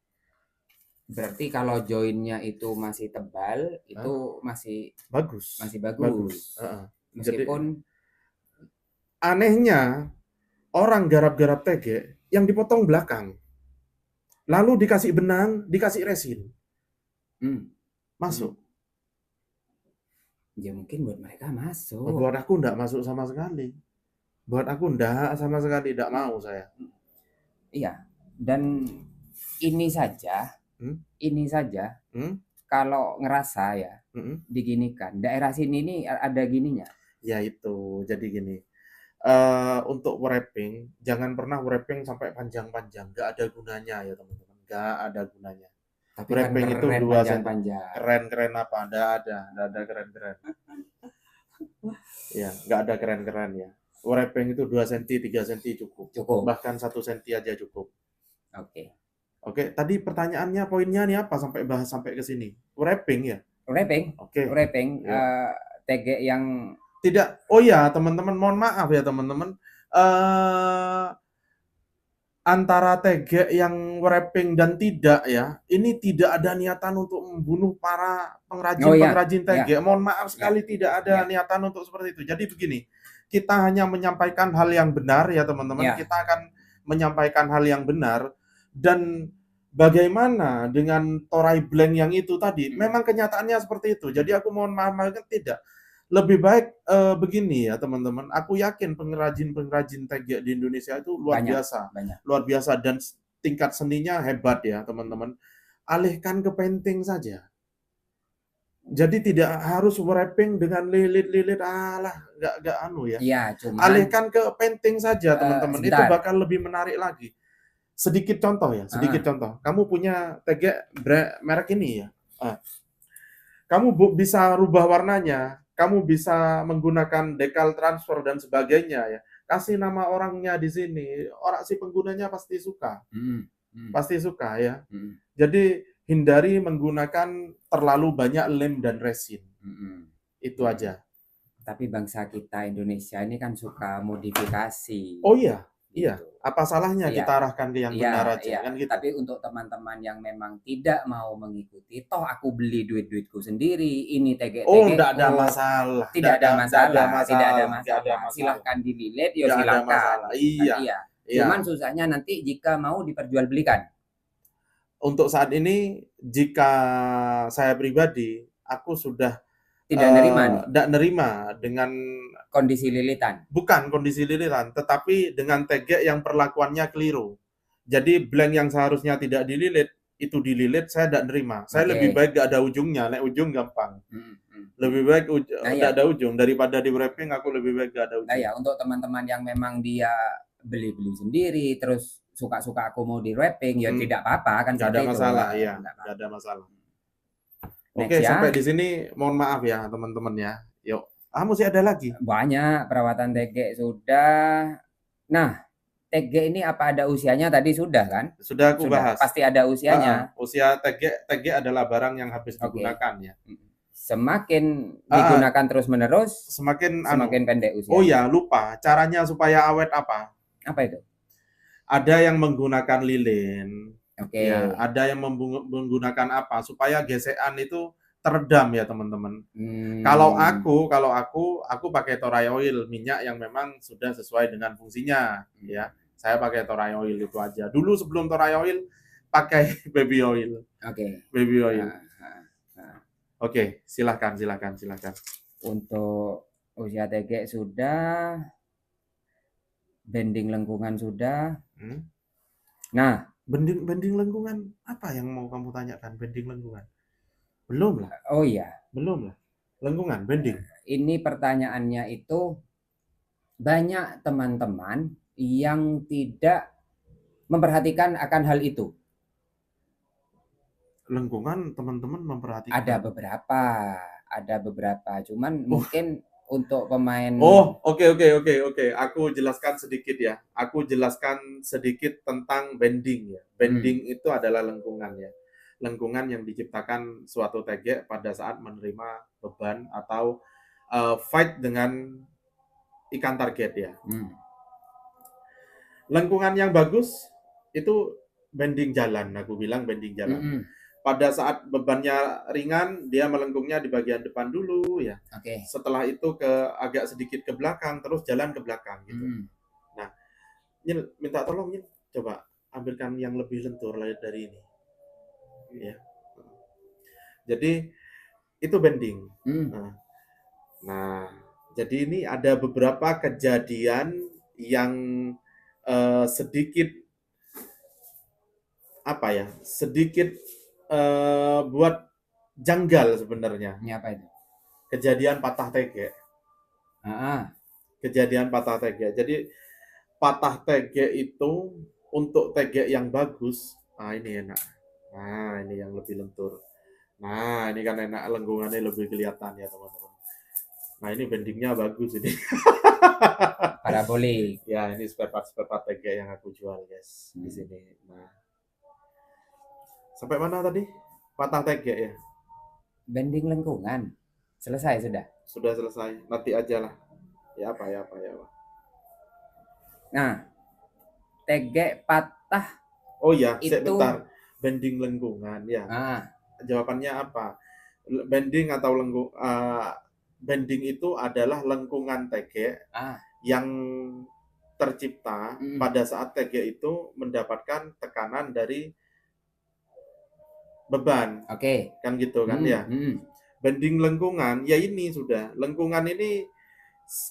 Berarti kalau joinnya itu masih tebal, itu masih bagus. Meskipun anehnya orang garap-garap TG yang dipotong belakang, lalu dikasih benang, dikasih resin, masuk. Ya mungkin buat mereka masuk. Buat aku enggak masuk sama sekali. Enggak mau saya. Iya. Dan ini saja, kalau ngerasa ya diginikan, daerah sini ini ada gininya. Ya itu, jadi gini. Untuk wrapping, jangan pernah wrapping sampai panjang-panjang. Nggak ada gunanya ya teman-teman. Nggak ada gunanya. Tapi wrapping kan itu 2 cm. Keren-keren apa? Nggak ada keren-keren. Ya, nggak ada keren-keren ya. Wrapping itu 2 cm, 3 cm cukup. Bahkan 1 cm aja cukup. Oke, tadi pertanyaannya, poinnya nih apa sampai bahas sampai ke sini? Wrapping ya? Wrapping. Wrapping. TG yang tidak. Oh ya, teman-teman, mohon maaf ya teman-teman. Antara TG yang wrapping dan tidak ya, ini tidak ada niatan untuk membunuh para pengrajin TG. Mohon maaf sekali, tidak ada niatan untuk seperti itu. Jadi begini, kita hanya menyampaikan hal yang benar ya teman-teman. Kita akan menyampaikan hal yang benar. Dan bagaimana dengan toray blank yang itu tadi? Memang kenyataannya seperti itu. Jadi aku mohon maaf tidak. Lebih baik begini ya teman-teman. Aku yakin pengrajin TG di Indonesia itu luar biasa dan tingkat seninya hebat ya teman-teman. Alihkan ke painting saja. Jadi tidak harus wrapping dengan lilit-lilit, nggak anu ya. Alihkan ke painting saja teman-teman. Itu bakal lebih menarik lagi. Sedikit contoh. Kamu punya TG merek ini ya. Kamu bisa rubah warnanya. kamu bisa menggunakan dekal transfer dan sebagainya ya. Kasih nama orangnya di sini, orang si penggunanya pasti suka. Pasti suka ya. Jadi hindari menggunakan terlalu banyak lem dan resin. Itu aja. Tapi bangsa kita Indonesia ini kan suka modifikasi. Oh iya, iya. Apa salahnya kita arahkan ke yang benar aja kan gitu. Tapi untuk teman-teman yang memang tidak mau mengikuti, toh aku beli duitku sendiri, ini tegek-tegek. Oh, tidak ada masalah. Tidak ada masalah. Silahkan dililit, ya silahkan. Iya. Cuman susahnya nanti jika mau diperjualbelikan. Untuk saat ini, jika saya pribadi, aku sudah tidak nerima dengan kondisi lilitan. Bukan kondisi lilitan, tetapi dengan tegek yang perlakuannya keliru. Jadi blank yang seharusnya tidak dililit, itu dililit, saya tidak nerima. Saya lebih baik gak ada ujungnya, nek ujung gampang. Lebih baik gak ada ujung, daripada di wrapping aku lebih baik gak ada ujung. Nah ya, untuk teman-teman yang memang dia beli-beli sendiri, terus suka-suka aku mau di wrapping, ya tidak apa-apa kan. Gak ada masalah, iya. Gak ada masalah. Oke, sampai di sini mohon maaf ya teman-teman ya. Yuk, masih ada lagi? Banyak perawatan tegek sudah. Nah, tegek ini apa ada usianya tadi sudah kan? Sudah aku bahas. Pasti ada usianya. Usia tegek adalah barang yang habis digunakan ya. Semakin digunakan terus-menerus, semakin pendek usianya. Oh ya, lupa. Caranya supaya awet apa? Apa itu? Ada yang menggunakan lilin. Ya, ada yang menggunakan apa supaya gesekan itu teredam ya teman-teman. Kalau aku pakai Toray Oil, minyak yang memang sudah sesuai dengan fungsinya ya. Saya pakai Toray Oil itu aja. Dulu sebelum Toray Oil pakai baby oil. Baby oil. Oke, silakan. Untuk usia tegek sudah, bending lengkungan sudah. Nah, bending lengkungan apa yang mau kamu tanyakan? Bending lengkungan belum lah. Oh iya, belum lah. Lengkungan bending. Ini pertanyaannya itu banyak teman-teman yang tidak memperhatikan akan hal itu. Lengkungan teman-teman memperhatikan. Ada beberapa. Cuman mungkin untuk pemain. Oke. Aku jelaskan sedikit ya. Aku jelaskan sedikit tentang bending ya. Bending itu adalah lengkungan ya. Lengkungan yang diciptakan suatu tegek pada saat menerima beban atau fight dengan ikan target ya. Lengkungan yang bagus itu bending jalan. Aku bilang bending jalan. Pada saat bebannya ringan, dia melengkungnya di bagian depan dulu ya. Setelah itu agak sedikit ke belakang, terus jalan ke belakang gitu. Nah, Nyil, minta tolong Nyil, coba ambilkan yang lebih lentur dari ini. Ya. Jadi itu bending. Nah, jadi ini ada beberapa kejadian yang sedikit buat janggal sebenarnya. Ini apa itu? Kejadian patah tegek. Kejadian patah tegek. Jadi patah tegek itu untuk tegek yang bagus. Ini enak. Ini yang lebih lentur. Ini kan enak, lengkungannya lebih kelihatan ya teman-teman. Ini bendingnya bagus ini. Parabolik. Ya, ini spare part tegek yang aku jual guys di sini. Sampai mana tadi? Patah tegek ya? Bending lengkungan. Selesai sudah? Sudah selesai. Nanti aja lah. Ya apa. Nah, tegek patah. Oh ya, sebentar. Bending lengkungan ya. Jawabannya apa? Bending atau bending itu adalah lengkungan tegek yang tercipta pada saat tegek itu mendapatkan tekanan dari beban. Kan gitu kan ya. Bending lengkungan ya ini sudah. Lengkungan ini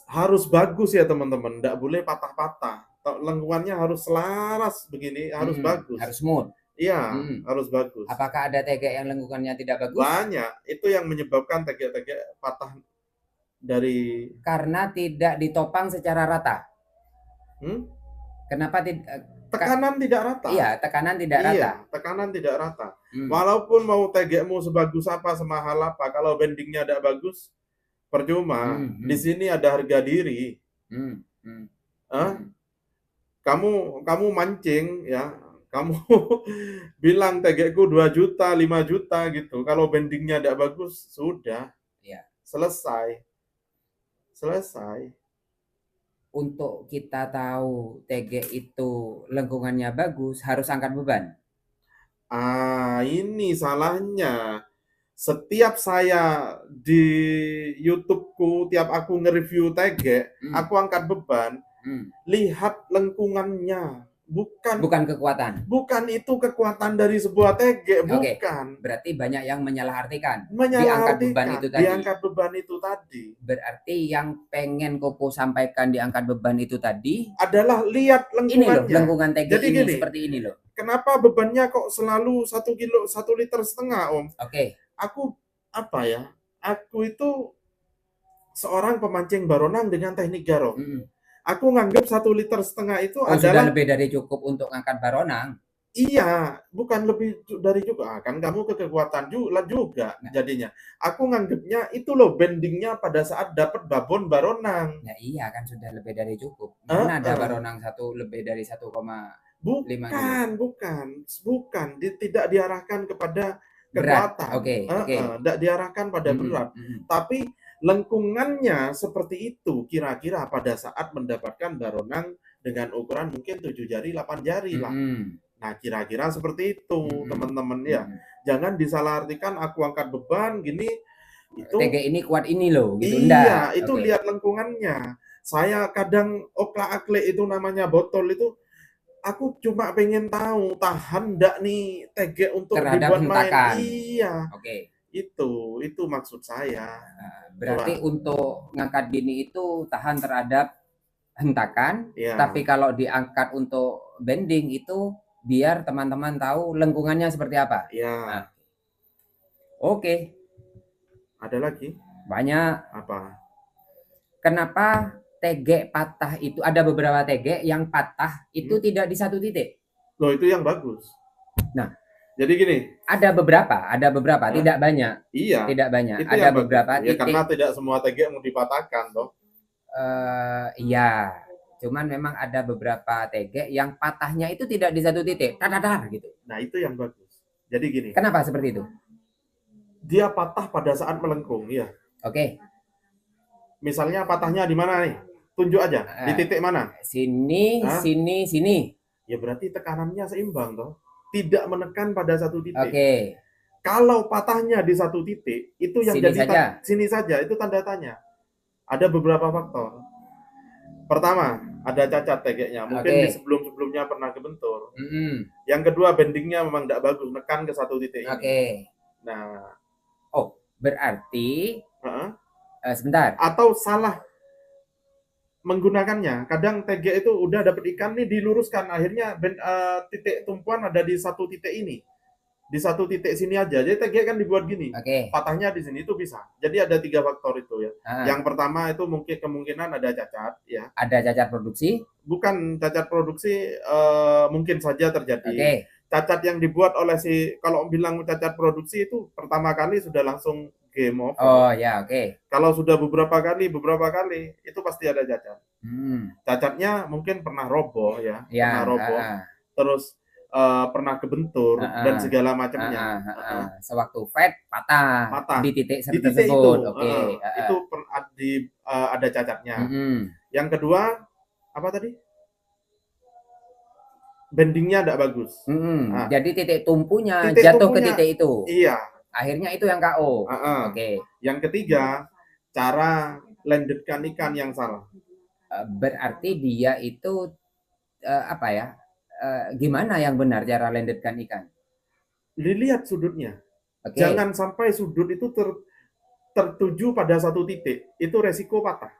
harus bagus ya teman-teman. Enggak boleh patah-patah. Lengkungannya harus selaras begini, harus bagus. Harus smooth. Iya, harus bagus. Apakah ada tegek yang lengkungannya tidak bagus? Banyak. Itu yang menyebabkan tegek-tegek patah dari karena tidak ditopang secara rata. Kenapa tekanan tidak rata? Iya, tekanan tidak rata. Iya, tekanan tidak rata. Walaupun mau tegekmu sebagus apa, semahal apa, kalau bendingnya tidak bagus, Percuma. Di sini ada harga diri. Kamu mancing ya, kamu bilang TG-ku 2 juta, 5 juta gitu. Kalau bendingnya tidak bagus, sudah. Ya. Selesai. Untuk kita tahu TG itu lengkungannya bagus, harus angkat beban. Ini salahnya. Setiap saya di YouTube-ku, tiap aku nge-review TG, aku angkat beban, lihat lengkungannya. Bukan kekuatan. Bukan itu kekuatan dari sebuah TG, bukan. Berarti banyak yang menyalahartikan. Diangkat beban itu tadi. Berarti yang pengen Koko sampaikan diangkat beban itu tadi adalah lihat lengkungannya. Ini loh, lengkungan TG. Jadi ini gini, seperti ini loh. Kenapa bebannya kok selalu 1 kilo, 1 liter setengah, Om? Oke. Aku itu seorang pemancing baronang dengan teknik garong. Aku nganggap 1 liter setengah itu adalah sudah lebih dari cukup untuk ngangkat baronang. Iya, bukan lebih dari cukup. Kan kamu kekuatan juga jadinya. Aku nganggapnya itu loh bendingnya pada saat dapat babon baronang. Nah iya kan sudah lebih dari cukup. Mana ada baronang lebih dari 1,5 bukan. Tidak diarahkan kepada kekuatan. Tidak diarahkan pada berat. Tapi lengkungannya seperti itu kira-kira pada saat mendapatkan baronang dengan ukuran mungkin 7 jari, 8 jari lah. Nah, kira-kira seperti itu, teman-teman ya. Jangan disalahartikan aku angkat beban gini itu TG ini kuat ini loh gitu. Iya, itu lihat lengkungannya. Saya kadang oklak-aklik itu namanya botol itu aku cuma pengen tahu tahan enggak nih TG untuk terhadap dibuat hentakan. Main. Iya. Itu maksud saya. Berarti untuk ngangkat gini itu tahan terhadap hentakan, tapi kalau diangkat untuk bending itu biar teman-teman tahu lengkungannya seperti apa. Iya. Oke. Ada lagi? Banyak. Apa? Kenapa TG patah itu ada beberapa TG yang patah itu tidak di satu titik? Loh, itu yang bagus. Nah, jadi gini, ada beberapa, tidak banyak. Iya. Tidak banyak. Itu ada beberapa titik. Ya karena tidak semua TG mau dipatahkan toh. Iya. Cuman memang ada beberapa TG yang patahnya itu tidak di satu titik, tadadar gitu. Nah, itu yang bagus. Jadi gini. Kenapa seperti itu? Dia patah pada saat melengkung, ya. Oke. Misalnya patahnya di mana nih? Tunjuk aja. Di titik mana? Sini, sini. Ya berarti tekanannya seimbang toh. Tidak menekan pada satu titik. Oke. Kalau patahnya di satu titik, itu yang sini saja. Sini saja, itu tanda tanya. Ada beberapa faktor. Pertama, ada cacat TG-nya. Mungkin di sebelum-sebelumnya pernah kebentur. Yang kedua, bendingnya memang tidak bagus, nekan ke satu titik ini. Nah, berarti sebentar. Atau salah menggunakannya. Kadang TG itu udah dapat ikan nih diluruskan, akhirnya titik tumpuan ada di satu titik ini. Di satu titik sini aja. Jadi TG kan dibuat gini. Patahnya di sini itu bisa. Jadi ada 3 faktor itu ya. Yang pertama itu mungkin kemungkinan ada cacat ya. Ada cacat produksi? Bukan cacat produksi, mungkin saja terjadi. Cacat yang dibuat oleh kalau bilang cacat produksi itu pertama kali sudah langsung game over. Oh ya, Kalau sudah beberapa kali itu pasti ada cacat. Cacatnya mungkin pernah roboh ya. Pernah roboh. Terus pernah kebentur dan segala macamnya. Sewaktu fight patah di titik tersebut. Itu ada cacatnya. Yang kedua apa tadi? Bendingnya tidak bagus. Jadi titik tumpunya jatuh ke titik itu. Iya. Akhirnya itu yang KO. Yang ketiga, cara landedkan ikan yang salah. Berarti dia itu gimana yang benar cara landedkan ikan? Dilihat sudutnya. Jangan sampai sudut itu tertuju pada satu titik. Itu resiko patah.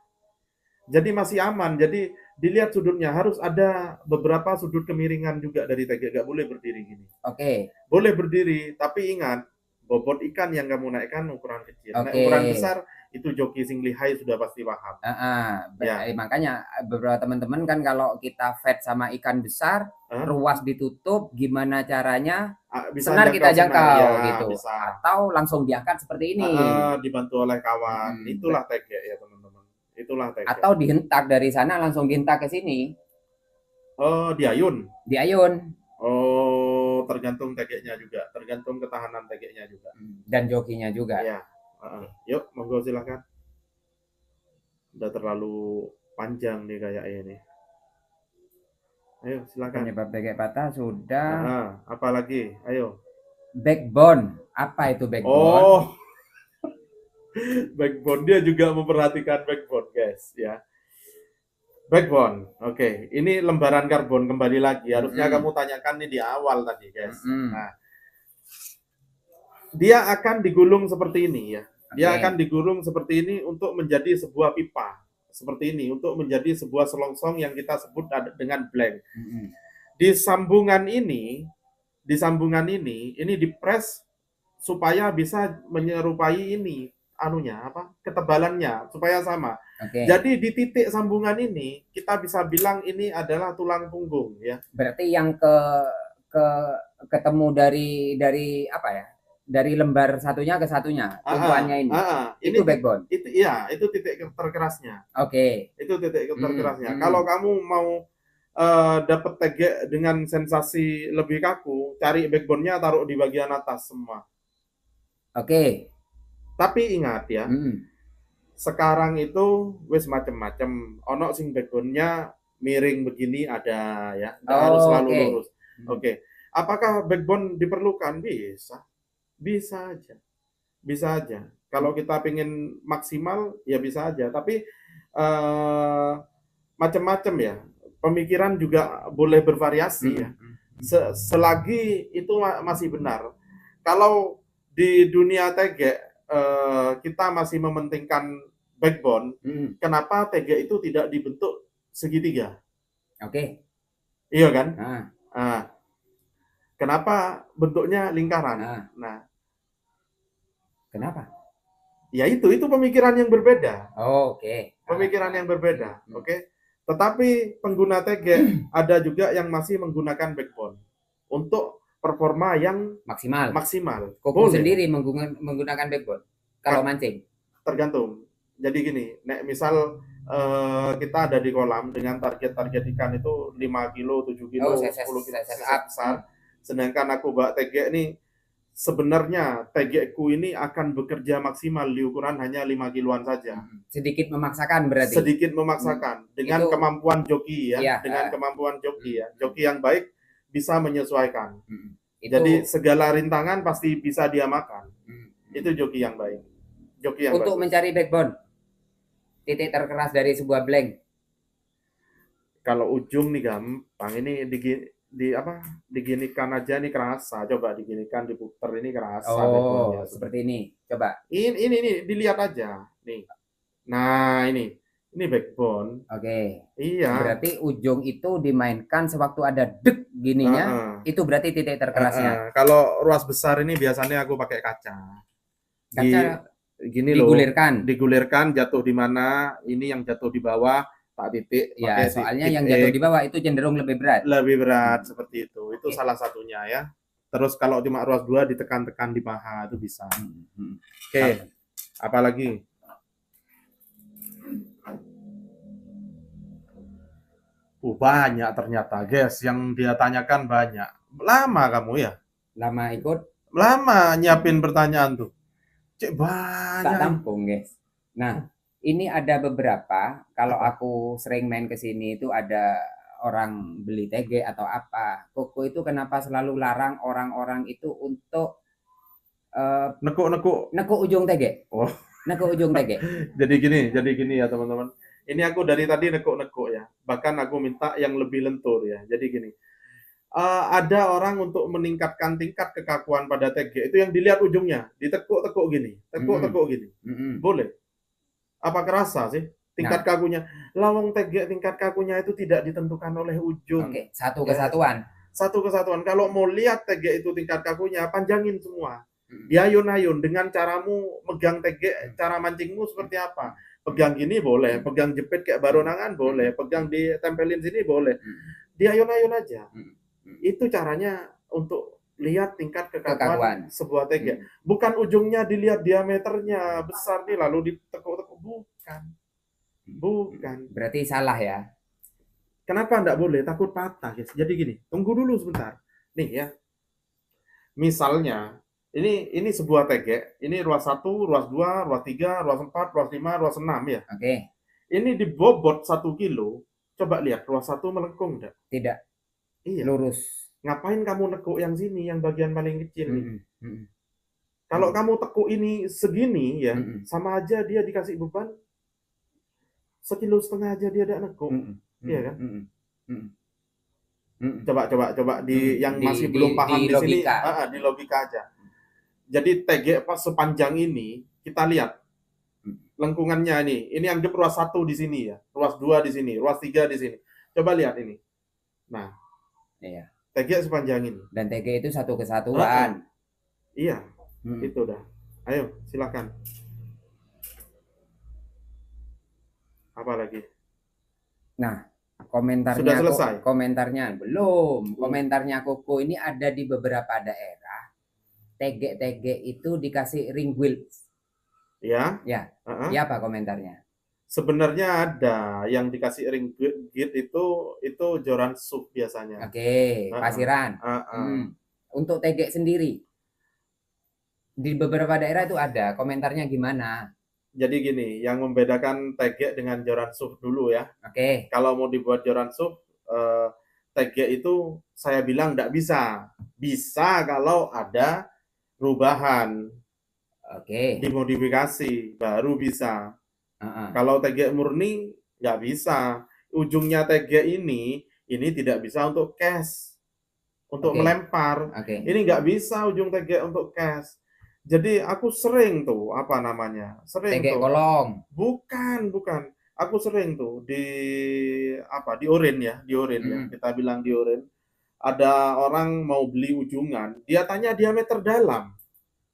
Jadi masih aman. Jadi dilihat sudutnya. Harus ada beberapa sudut kemiringan juga dari TG. Gak boleh berdiri gini. Boleh berdiri, tapi ingat, bobot ikan yang kamu naikkan ukuran kecil. Nah, ukuran besar itu joki sing lihai sudah pasti paham. Ya. Makanya beberapa teman-teman kan kalau kita fed sama ikan besar, ruas ditutup, gimana caranya senar kita jangkau ya, gitu. Bisa. Atau langsung diangkat seperti ini. Dibantu oleh kawan. Itulah tege ya teman-teman. Itulah tege. Atau dihentak dari sana langsung dihentak ke sini. Oh, diayun. Diayun. Oh, tergantung tegeknya juga, tergantung ketahanan tegeknya juga. Dan jokinya juga. Ya. Yuk, monggo silakan. Udah terlalu panjang nih kayaknya ini. Ayo, silakan. Penyebab tegek patah sudah. Apa lagi? Ayo. Backbone. Apa itu backbone? Oh. Backbone, dia juga memperhatikan backbone, guys, ya. Backbone, oke. Ini lembaran karbon kembali lagi. Harusnya kamu tanyakan nih di awal tadi, guys. Nah, dia akan digulung seperti ini ya. Dia akan digulung seperti ini untuk menjadi sebuah pipa. Seperti ini, untuk menjadi sebuah selongsong yang kita sebut dengan blank. Di sambungan ini dipres supaya bisa menyerupai ini ketebalannya supaya sama. Jadi di titik sambungan ini kita bisa bilang ini adalah tulang punggung ya. Berarti yang ketemu dari apa ya? Dari lembar satunya ke satunya, tumpuannya ini. Itu backbone. Itu titik terkerasnya. Itu titik terkerasnya. Kalau kamu mau dapat tegek dengan sensasi lebih kaku, cari backbone-nya taruh di bagian atas semua. Tapi ingat ya, sekarang itu wis macem-macem. Ono sing backbone-nya miring begini ada ya, nggak harus selalu lurus. Apakah backbone diperlukan? Bisa aja. Kalau kita pengen maksimal ya bisa aja. Tapi macem-macem ya. Pemikiran juga boleh bervariasi ya. Selagi itu masih benar. Kalau di dunia tegek kita masih mementingkan backbone, kenapa tegek itu tidak dibentuk segitiga? Iya kan? Kenapa bentuknya lingkaran? Nah, kenapa? Ya itu pemikiran yang berbeda. Pemikiran yang berbeda. Tetapi pengguna tegek ada juga yang masih menggunakan backbone untuk performa yang maksimal. Koko sendiri menggunakan backbone kalau mancing? Tergantung. Jadi gini, misal kita ada di kolam dengan target ikan itu 5 kilo, 7 kilo, 10 kilo besar. Sedangkan aku bawa tegek nih, sebenarnya tegekku ini akan bekerja maksimal di ukuran hanya 5 kiloan saja. Sedikit memaksakan berarti? Sedikit memaksakan. Dengan kemampuan joki ya. Dengan kemampuan joki ya. Joki yang baik bisa menyesuaikan. Jadi segala rintangan pasti bisa dia makan. Itu joki yang baik. Joki yang untuk bagus. Mencari backbone, titik terkeras dari sebuah blank. Kalau ujung nih gampang, ini diginikan aja nih kerasa. Coba diginikan, diputer ini kerasa. Seperti ini. Coba. Ini dilihat aja nih. Nah ini backbone. Iya. Berarti ujung itu dimainkan sewaktu ada dek gininya, itu berarti titik terkerasnya. Kalau ruas besar ini biasanya aku pakai kaca. Gini digulirkan jatuh di mana, ini yang jatuh di bawah tak titik. Ya, soalnya yang jatuh di bawah itu cenderung lebih berat. Seperti itu. Itu salah satunya ya. Terus kalau cuma ruas 2 ditekan-tekan di paha itu bisa. Apalagi? Banyak ternyata, guys. Yang dia tanyakan banyak. Lama kamu ya? Lama ikut? Lama nyiapin pertanyaan tuh. Cek banyak. Tak tampung, guys. Nah, ini ada beberapa. Kalau aku sering main ke sini itu ada orang beli tegek atau apa. Koko itu kenapa selalu larang orang-orang itu untuk nekuk ujung tegek? Nekuk ujung tegek. Jadi gini ya teman-teman. Ini aku dari tadi nekuk-nekuk ya. Bahkan aku minta yang lebih lentur ya. Jadi gini. Ada orang untuk meningkatkan tingkat kekakuan pada tegek itu yang dilihat ujungnya, ditekuk-tekuk gini, tekuk-tekuk gini. Boleh. Apa kerasa sih tingkat kakunya? Lawang tegek tingkat kakunya itu tidak ditentukan oleh ujung. Satu kesatuan. Satu kesatuan. Kalau mau lihat tegek itu tingkat kakunya, panjangin semua. Diayun-ayun dengan caramu megang tegek, cara mancingmu seperti apa. Pegang gini boleh, pegang jepit kayak baronangan boleh, pegang ditempelin sini boleh. Diayun-ayun aja. Itu caranya untuk lihat tingkat kekakuan sebuah tegek. Bukan ujungnya dilihat diameternya besar nih lalu ditekuk-tekuk, bukan. Bukan. Berarti salah ya. Kenapa enggak boleh? Takut patah, guys. Jadi gini, tunggu dulu sebentar. Nih ya. Misalnya, ini sebuah tegek, ini ruas 1, ruas 2, ruas 3, ruas 4, ruas 5, ruas 6 ya. Oke. Ini dibobot 1 kilo. Coba lihat ruas 1 melengkung enggak? Tidak. Iya. Lurus. Ngapain kamu nekuk yang sini, yang bagian paling kecil nih? Kalau kamu tekuk ini segini ya, sama aja dia dikasih beban 1,5 kilo aja dia tidak nekuk. Iya kan? Coba yang masih belum paham di sini, di logika aja. Jadi tegek pas sepanjang ini kita lihat lengkungannya ini anggap ruas 1 di sini ya, ruas 2 di sini, ruas 3 di sini. Coba lihat ini. Nah, iya. Tegek sepanjang ini. Dan tegek itu satu kesatuan. Iya, itu dah. Ayo, silakan. Apa lagi? Nah, komentarnya sudah selesai. Komentarnya belum. Komentarnya Koko ini ada di beberapa daerah. Tegek-tegek itu dikasih ring wheel. Ya. Ya. Ya apa komentarnya? Sebenarnya ada yang dikasih ring gate itu joran sub biasanya. Oke, pasiran. Untuk tegek sendiri di beberapa daerah itu ada. Komentarnya gimana? Jadi gini, yang membedakan tegek dengan joran sub dulu ya. Oke. Kalau mau dibuat joran sub, tegek itu saya bilang tidak bisa. Bisa kalau ada perubahan. Oke. Dimodifikasi baru bisa. Kalau tegek murni nggak bisa. Ujungnya tegek ini tidak bisa untuk cast, untuk melempar. Ini nggak bisa ujung tegek untuk cast. Jadi aku sering tuh sering tegek tuh. Kolong. Bukan. Aku sering tuh di oren ya, kita bilang di oren. Ada orang mau beli ujungan, dia tanya diameter dalam.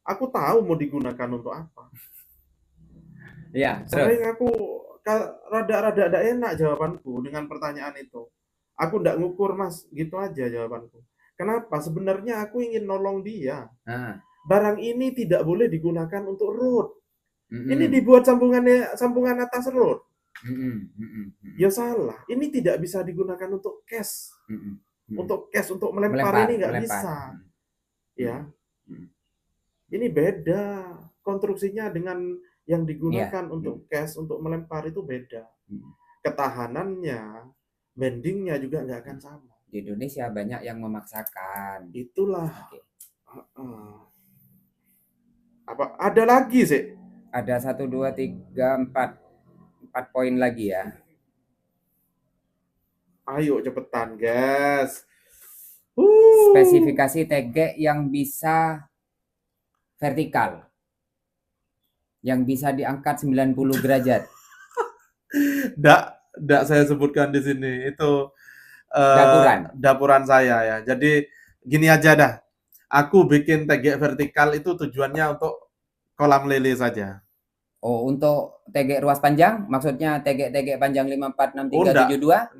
Aku tahu mau digunakan untuk apa. Iya, sering aku rada enak jawabanku dengan pertanyaan itu. Aku ndak ngukur mas, gitu aja jawabanku. Kenapa? Sebenarnya aku ingin nolong dia. Barang ini tidak boleh digunakan untuk road. Ini dibuat sambungan atas road. Ya salah. Ini tidak bisa digunakan untuk cash. Untuk cash, untuk melempar ini nggak bisa. Ya. Ini beda konstruksinya dengan yang digunakan untuk cash, untuk melempar itu beda. Ketahanannya, bendingnya juga nggak akan sama. Di Indonesia banyak yang memaksakan. Itulah. Apa? Ada lagi sih? Ada 1, 2, 3, 4 poin lagi ya. Ayo cepetan, guys. Spesifikasi tegek yang bisa vertikal, yang bisa diangkat 90 derajat. Nggak saya sebutkan di sini. Itu dapuran saya ya. Jadi gini aja dah. Aku bikin tegek vertikal itu tujuannya untuk kolam lele saja. Oh, untuk tegek ruas panjang? Maksudnya tegek panjang 546372?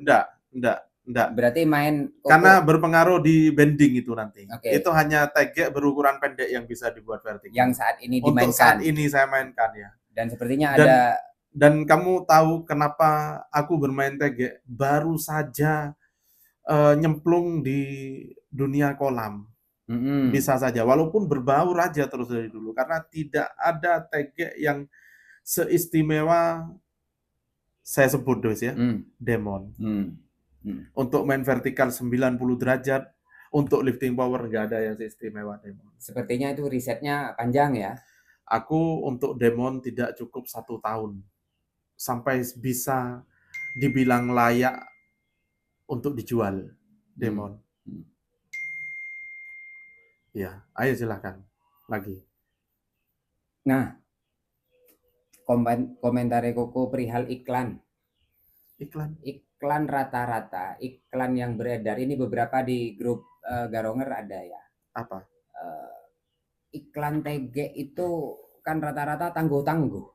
Enggak. Berarti main karena berpengaruh di bending itu nanti. Itu hanya tegek berukuran pendek yang bisa dibuat vertikal. Yang saat ini dimainkan. Untuk saat ini saya mainkan ya. Dan sepertinya ada. Dan kamu tahu kenapa aku bermain tegek baru saja nyemplung di dunia kolam. Bisa saja, walaupun berbaur aja terus dari dulu. Karena tidak ada tegek yang seistimewa saya sebut dos ya, Demon. Untuk main vertikal 90 derajat, untuk lifting power nggak ada yang seistimewa Demon. Sepertinya itu risetnya panjang ya. Aku untuk Demon tidak cukup 1 tahun sampai bisa dibilang layak untuk dijual Demon. Ya, ayo silakan lagi. Nah, komentar Koko perihal iklan. Iklan rata-rata, iklan yang beredar ini beberapa di grup Garonger ada ya. Apa? iklan TG itu kan rata-rata tangguh-tangguh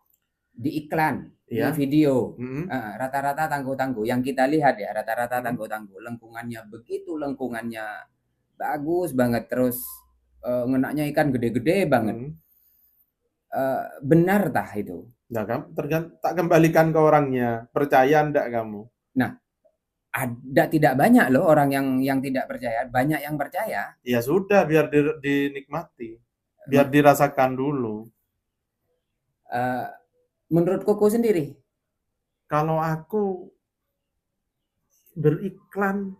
di iklan, ya. di video. Rata-rata tangguh-tangguh. Yang kita lihat ya, rata-rata tangguh-tangguh. Lengkungannya begitu, lengkungannya bagus banget. Terus ngenaknya ikan gede-gede banget. Benar tah itu? Nah, kamu tak kembalikan ke orangnya. Percaya enggak kamu? Nah, ada tidak banyak loh orang yang tidak percaya, banyak yang percaya. Ya sudah, biar dinikmati, biar dirasakan dulu. Menurut Koko sendiri? Kalau aku beriklan,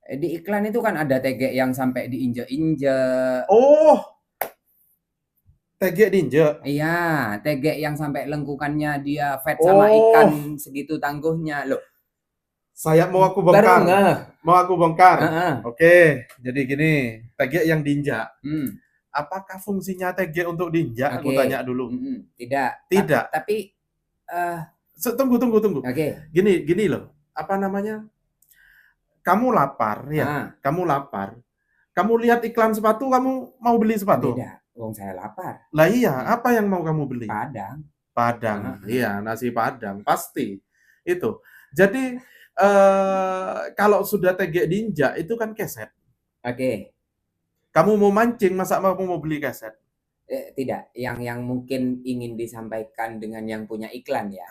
di iklan itu kan ada tegek yang sampai diinjek-injek. Oh, tegek diinjek? Iya, tegek yang sampai lengkungannya dia fat sama ikan segitu tangguhnya loh. Mau aku bongkar. Mau aku bongkar. Oke, jadi gini, tegek yang diinjak. Apakah fungsinya tegek untuk diinjak? Aku tanya dulu. Tidak. Tapi tunggu. Gini loh. Apa namanya? Kamu lapar ya? Kamu lapar. Kamu lihat iklan sepatu, kamu mau beli sepatu? Beda. Wong saya lapar. Lah iya, apa yang mau kamu beli? Padang. Iya, nasi Padang pasti. Itu. Jadi kalau sudah tegek diinjak itu kan keset. Oke. Kamu mau mancing, masa kamu mau beli keset? Tidak. Yang mungkin ingin disampaikan dengan yang punya iklan ya.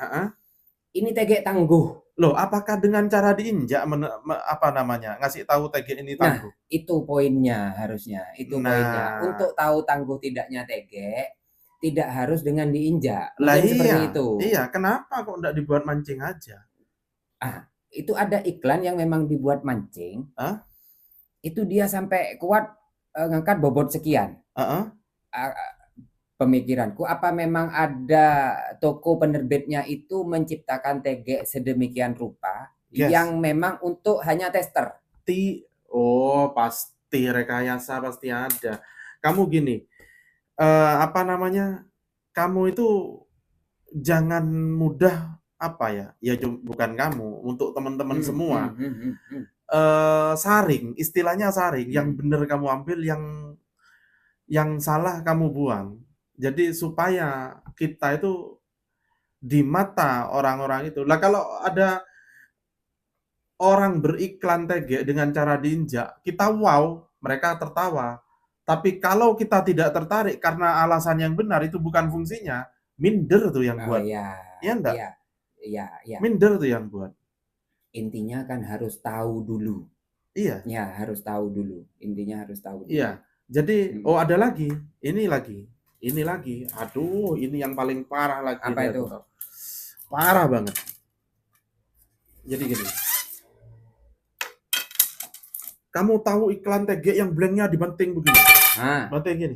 Ini tegek tangguh. Loh, apakah dengan cara diinjak apa namanya? Ngasih tahu tegek ini tangguh? Nah, itu poinnya harusnya. Itu poinnya. Untuk tahu tangguh tidaknya tegek, tidak harus dengan diinjak. Lah iya, seperti itu. Iya, kenapa kok enggak dibuat mancing aja? Itu ada iklan yang memang dibuat mancing. Itu dia sampai kuat ngangkat bobot sekian. Pemikiranku, apa memang ada toko penerbitnya itu menciptakan tegek sedemikian rupa yang memang untuk hanya tester? Pasti rekayasa, pasti ada. Kamu gini, apa namanya? Kamu itu jangan mudah bukan kamu, untuk teman-teman semua. Saring, istilahnya saring. Yang benar kamu ambil, yang salah kamu buang. Jadi supaya kita itu di mata orang-orang itu. Lah kalau ada orang beriklan tegek dengan cara diinjak, kita wow, mereka tertawa. Tapi kalau kita tidak tertarik karena alasan yang benar, itu bukan fungsinya, minder tuh yang buat. Iya enggak? Iya. Minder tuh yang buat. Intinya kan harus tahu dulu. Iya. Ya, harus tahu dulu. Intinya harus tahu dulu. Iya. Jadi, ada lagi. Ini lagi. Aduh, ini yang paling parah lagi. Apa itu? Parah banget. Jadi gini. Kamu tahu iklan tegek yang blanknya dibanting begini? Banting gini.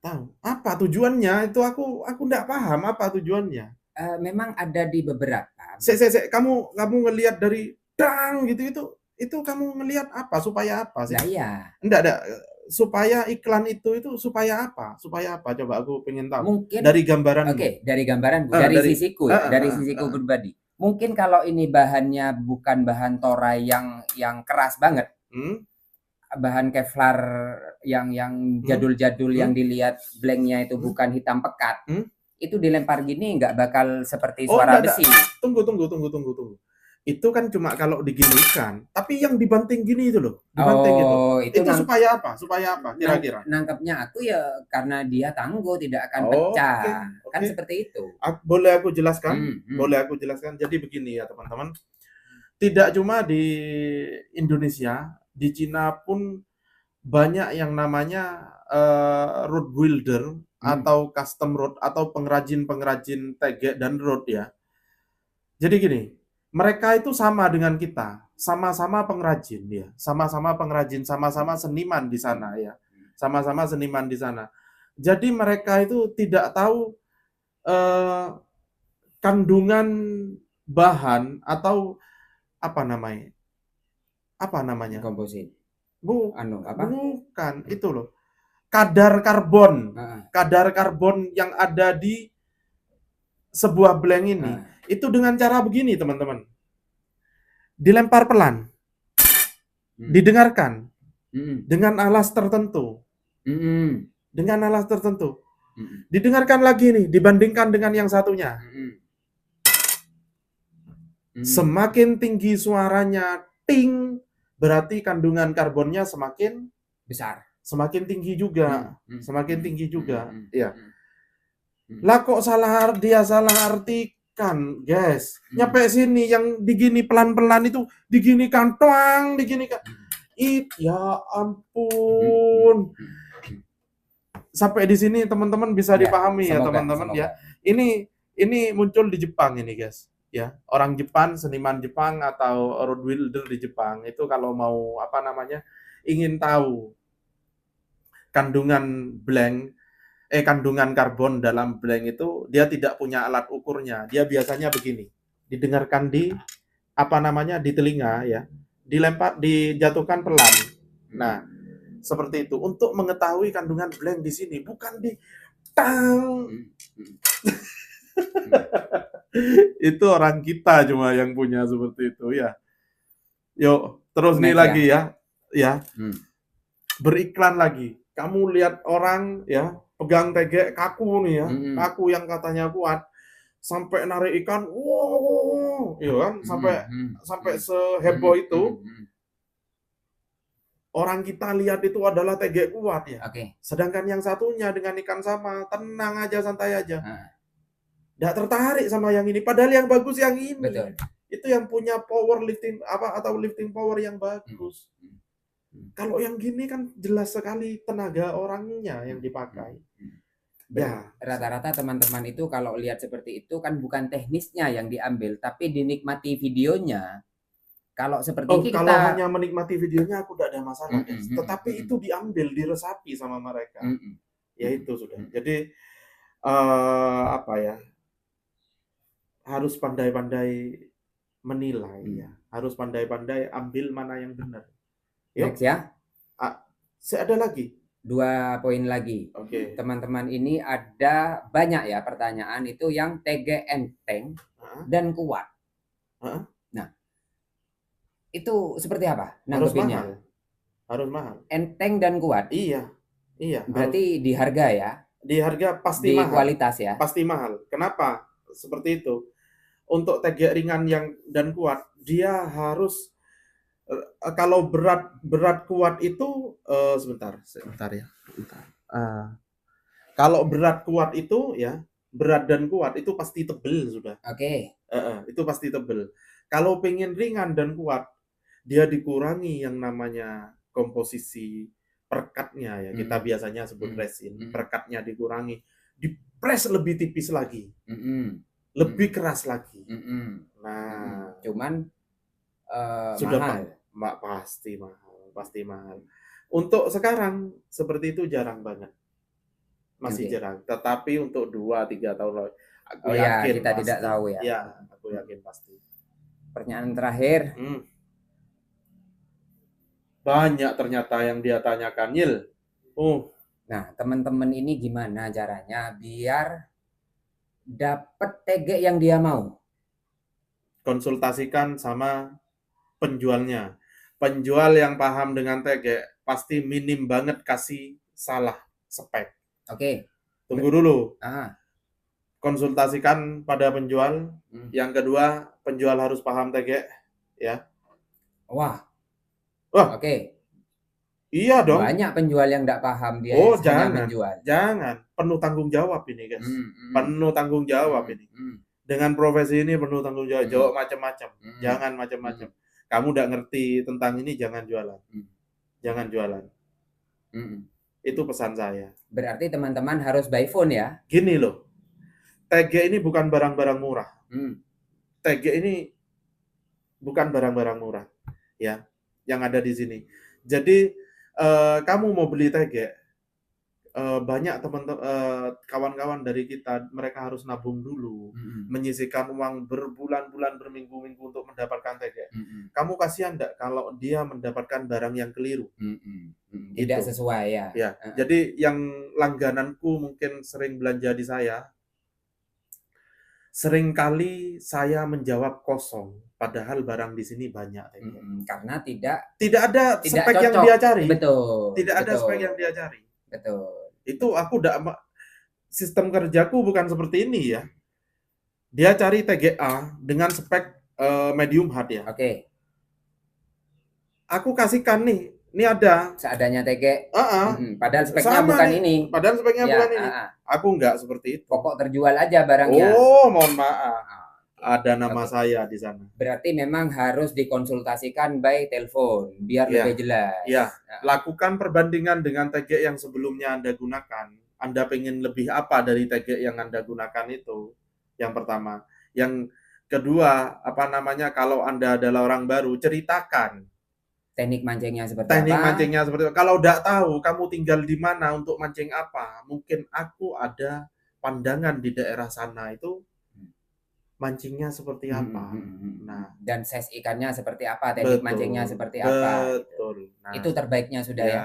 Tahu. Apa tujuannya? Itu aku enggak paham apa tujuannya. Memang ada di beberapa. Kamu ngelihat dari dang gitu itu kamu ngelihat apa? Supaya apa sih? Nah, iya. Enggak. Supaya iklan itu supaya apa? Supaya apa? Coba aku pengen tahu. Mungkin dari gambaran. Oke, dari gambaran dari sisiku ya, dari sisiku pribadi. Mungkin kalau ini bahannya bukan bahan toray yang keras banget. Bahan Kevlar yang jadul-jadul yang dilihat blanknya itu bukan hitam pekat. Itu dilempar gini nggak bakal seperti suara besi. Tunggu. Itu kan cuma kalau diginikan, tapi yang dibanting gini itu loh, dibanting itu supaya apa? Kira-kira? Nangkepnya aku ya karena dia tangguh, tidak akan pecah. Kan seperti itu. Boleh aku jelaskan? Jadi begini ya teman-teman. Tidak cuma di Indonesia, di Cina pun banyak yang namanya road builder atau custom road atau pengrajin tegek dan road ya. Jadi gini, mereka itu sama dengan kita, sama-sama pengrajin ya, sama-sama seniman di sana ya, sama-sama seniman di sana. Jadi mereka itu tidak tahu kandungan bahan atau apa namanya? Komposit. Bukan itu loh. Kadar karbon yang ada di sebuah blank ini. Itu dengan cara begini, teman-teman. Dilempar pelan. Didengarkan. dengan alas tertentu. Dengan alas tertentu. Didengarkan lagi nih, dibandingkan dengan yang satunya. Semakin tinggi suaranya, ting, berarti kandungan karbonnya semakin besar. Semakin tinggi juga. Semakin tinggi juga. Ya. Lah kok dia salah artikan, guys. Nyampe sini yang digini pelan-pelan itu diginikan toang, diginikan. Ya ampun. Sampai di sini teman-teman bisa dipahami ya teman-teman ya. Ini muncul di Jepang ini, guys. Ya, orang Jepang, seniman Jepang atau road builder di Jepang itu kalau mau ingin tahu kandungan karbon dalam blank itu, dia tidak punya alat ukurnya. Dia biasanya begini. Didengarkan di di telinga ya. Dijatuhkan pelan. Nah, seperti itu. Untuk mengetahui kandungan blank di sini bukan di tang. Itu orang kita cuma yang punya seperti itu ya. Yuk, terus nih lagi ya. Beriklan lagi. Kamu lihat orang ya pegang tegek kaku nih ya, kaku yang katanya kuat, sampai narik ikan, wow, iya kan, sampai seheboh itu. Orang kita lihat itu adalah tegek kuat ya. Sedangkan yang satunya dengan ikan sama, tenang aja, santai aja. Nggak tertarik sama yang ini, padahal yang bagus yang ini. Betul. Itu yang punya power lifting atau lifting power yang bagus. Kalau yang gini kan jelas sekali tenaga orangnya yang dipakai. Ya, rata-rata teman-teman itu kalau lihat seperti itu kan bukan teknisnya yang diambil, tapi dinikmati videonya. Kalau seperti kita, kalau hanya menikmati videonya aku tidak ada masalah, guys. Tetapi itu diambil, diresapi sama mereka. Ya itu sudah. Jadi harus pandai-pandai menilai ya. Harus pandai-pandai ambil mana yang benar. Next ya. Ada lagi 2 poin lagi. Teman-teman ini ada banyak ya pertanyaan itu yang TG enteng dan kuat. Nah, itu seperti apa nanggepinnya? Harus mahal. Enteng dan kuat. Iya. Berarti di harga ya? Di harga pasti di mahal. Di kualitas ya? Pasti mahal. Kenapa? Seperti itu. Untuk TG ringan dan kuat, dia harus kalau berat kuat itu sebentar ya. Kalau berat kuat itu ya, berat dan kuat itu pasti tebel sudah. Itu pasti tebel. Kalau pengen ringan dan kuat, dia dikurangi yang namanya komposisi perkatnya ya. Kita biasanya sebut resin. Perkatnya dikurangi, dipres lebih tipis lagi, lebih keras lagi. Nah, cuman sudah mahal. Pasti mahal. Untuk sekarang seperti itu jarang banget. Masih jarang. Tetapi untuk 2-3 tahun lalu aku yakin kita pasti. Tidak tahu ya. Ya, aku yakin pasti. Pertanyaan terakhir. Banyak ternyata yang dia tanyakan, Nyil. Nah, teman-teman ini gimana caranya biar dapat TG yang dia mau? Konsultasikan sama penjualnya. Penjual yang paham dengan TG pasti minim banget kasih salah spek. Tunggu dulu. Konsultasikan pada penjual. Yang kedua, penjual harus paham TG ya. Iya dong. Banyak penjual yang tidak paham, dia jangan menjual. Jangan, penuh tanggung jawab ini, guys. Penuh tanggung jawab ini. Dengan profesi ini penuh tanggung jawab. Jawab macam-macam. Jangan macam-macam. Kamu tidak ngerti tentang ini, jangan jualan. Jangan jualan. Itu pesan saya. Berarti teman-teman harus by phone ya? Gini loh, TG ini bukan barang-barang murah. TG ini bukan barang-barang murah, ya, yang ada di sini. Jadi kamu mau beli TG, banyak teman-teman kawan-kawan dari kita, mereka harus nabung dulu, menyisihkan uang berbulan-bulan, berminggu-minggu untuk mendapatkan TG. Kamu kasihan enggak kalau dia mendapatkan barang yang keliru? Tidak sesuai ya. Jadi yang langgananku mungkin sering belanja di saya Seringkali saya menjawab kosong, padahal barang di sini banyak. Karena tidak ada spek cocok. yang dia cari. Betul. Tidak ada betul. spek yang dia cari. Betul. Itu aku sistem kerjaku bukan seperti ini ya. Dia cari TGA dengan spek medium hard ya. Oke. Aku kasihkan nih, ini ada seadanya TG. Padahal speknya sama bukan nih. ini. Padahal speknya bukan ini. Aku enggak seperti itu. Pokok terjual aja barangnya. Oh, mohon maaf. Ada nama saya di sana. Berarti memang harus dikonsultasikan by telepon biar lebih jelas. Iya. Lakukan perbandingan dengan TG yang sebelumnya Anda gunakan. Anda pengen lebih apa dari TG yang Anda gunakan itu? Yang pertama. Yang kedua, kalau Anda adalah orang baru, ceritakan teknik mancingnya seperti apa. Kalau tidak tahu, kamu tinggal di mana untuk mancing apa. Mungkin aku ada pandangan di daerah sana itu mancingnya seperti apa. Nah, dan size ikannya seperti apa, teknik mancingnya seperti apa. Betul. Nah, itu terbaiknya sudah ya.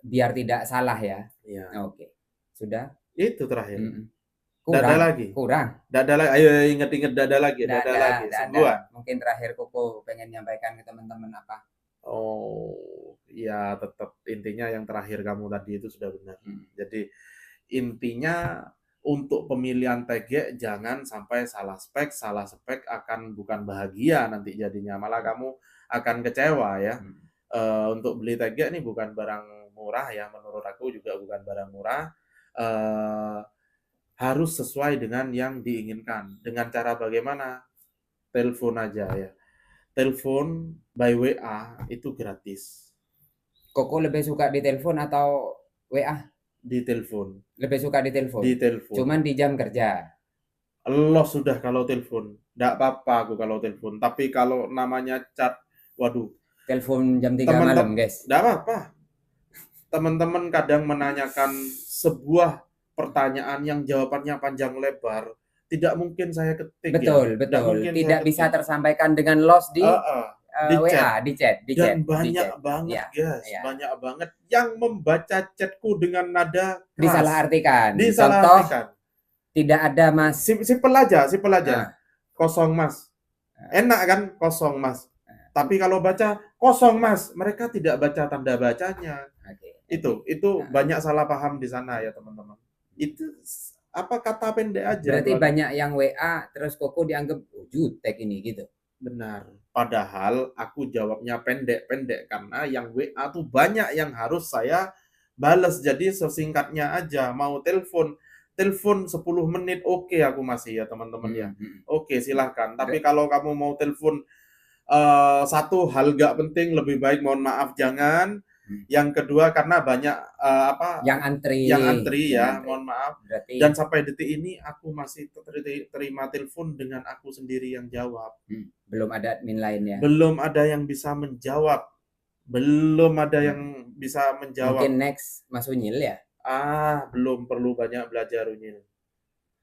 Biar tidak salah ya. Oke. Sudah? Itu terakhir. Kurang. Dada lagi. Ayo ingat-ingat dada lagi. Sungguhan. Mungkin terakhir Koko pengen nyampaikan ke teman-teman apa? Oh, ya tetap intinya yang terakhir kamu tadi itu sudah benar. Jadi intinya untuk pemilihan TG jangan sampai salah spek akan bukan bahagia nanti jadinya, malah kamu akan kecewa ya. Untuk beli TG ini bukan barang murah ya, menurut aku juga bukan barang murah. Harus sesuai dengan yang diinginkan. Dengan cara bagaimana? Telepon aja ya. Telepon by WA itu gratis. Koko lebih suka di telepon atau WA? Di telepon. Lebih suka di telepon? Di telepon. Cuman di jam kerja? Allah sudah kalau telepon. Nggak apa-apa aku kalau telepon. Tapi kalau namanya chat, waduh. Telepon jam 3 malam, guys. Nggak apa-apa. Teman-teman kadang menanyakan sebuah pertanyaan yang jawabannya panjang lebar, tidak mungkin saya ketik. Betul. Tidak bisa tersampaikan dengan loss di WA, di chat. Dan banyak banget, guys. Banyak banget yang membaca chatku dengan nada keras. Disalahartikan. Contoh, tidak ada mas. Simpel aja. Kosong mas. Enak kan kosong mas. Tapi kalau baca kosong mas, mereka tidak baca tanda bacanya. Itu banyak salah paham di sana ya teman-teman. Itu apa kata pendek aja. Berarti banyak yang WA terus Koko dianggap jutek ini gitu. Benar. Padahal aku jawabnya pendek karena yang WA tuh banyak yang harus saya balas. Jadi sesingkatnya aja. Mau telepon 10 menit oke aku masih ya teman-teman ya. Oke, silahkan. Tapi kalau kamu mau telepon satu hal gak penting, lebih baik mohon maaf jangan. Yang kedua karena banyak yang antri ya, mohon maaf. Berarti... Dan sampai detik ini aku masih terima telepon dengan aku sendiri yang jawab. Belum ada admin lain ya. Belum ada yang bisa menjawab. Mungkin next Mas Unyil ya. Belum perlu banyak belajar Unyil.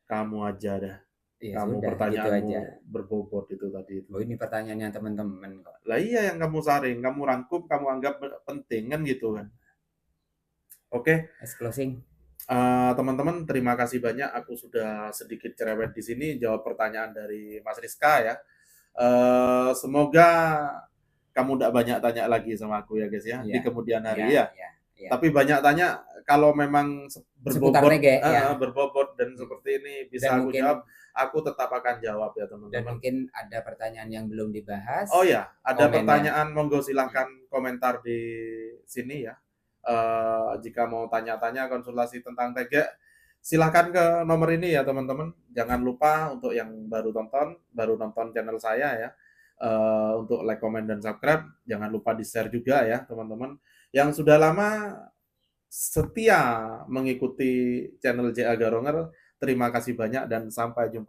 Kamu aja dah. Ya, kamu sudah, pertanyaanmu gitu berbobot itu tadi. Oh, ini pertanyaannya teman-teman kok. Lah iya yang kamu saring, kamu rangkum, kamu anggap penting kan gitu kan. Oke. Closing. Teman-teman terima kasih banyak. Aku sudah sedikit cerewet di sini jawab pertanyaan dari Mas Rizka ya. Semoga kamu tidak banyak tanya lagi sama aku ya guys ya, di kemudian hari ya. Tapi banyak tanya kalau memang berbobot dan seperti ini bisa dan aku jawab. Aku tetap akan jawab ya teman-teman. Dan mungkin ada pertanyaan yang belum dibahas. Oh ya, ada pertanyaan monggo silahkan komentar di sini ya. Jika mau tanya-tanya konsultasi tentang TG, silahkan ke nomor ini ya teman-teman. Jangan lupa untuk yang baru nonton channel saya ya, untuk like, comment, dan subscribe. Jangan lupa di-share juga ya teman-teman. Yang sudah lama setia mengikuti channel JA Garonger, terima kasih banyak dan sampai jumpa.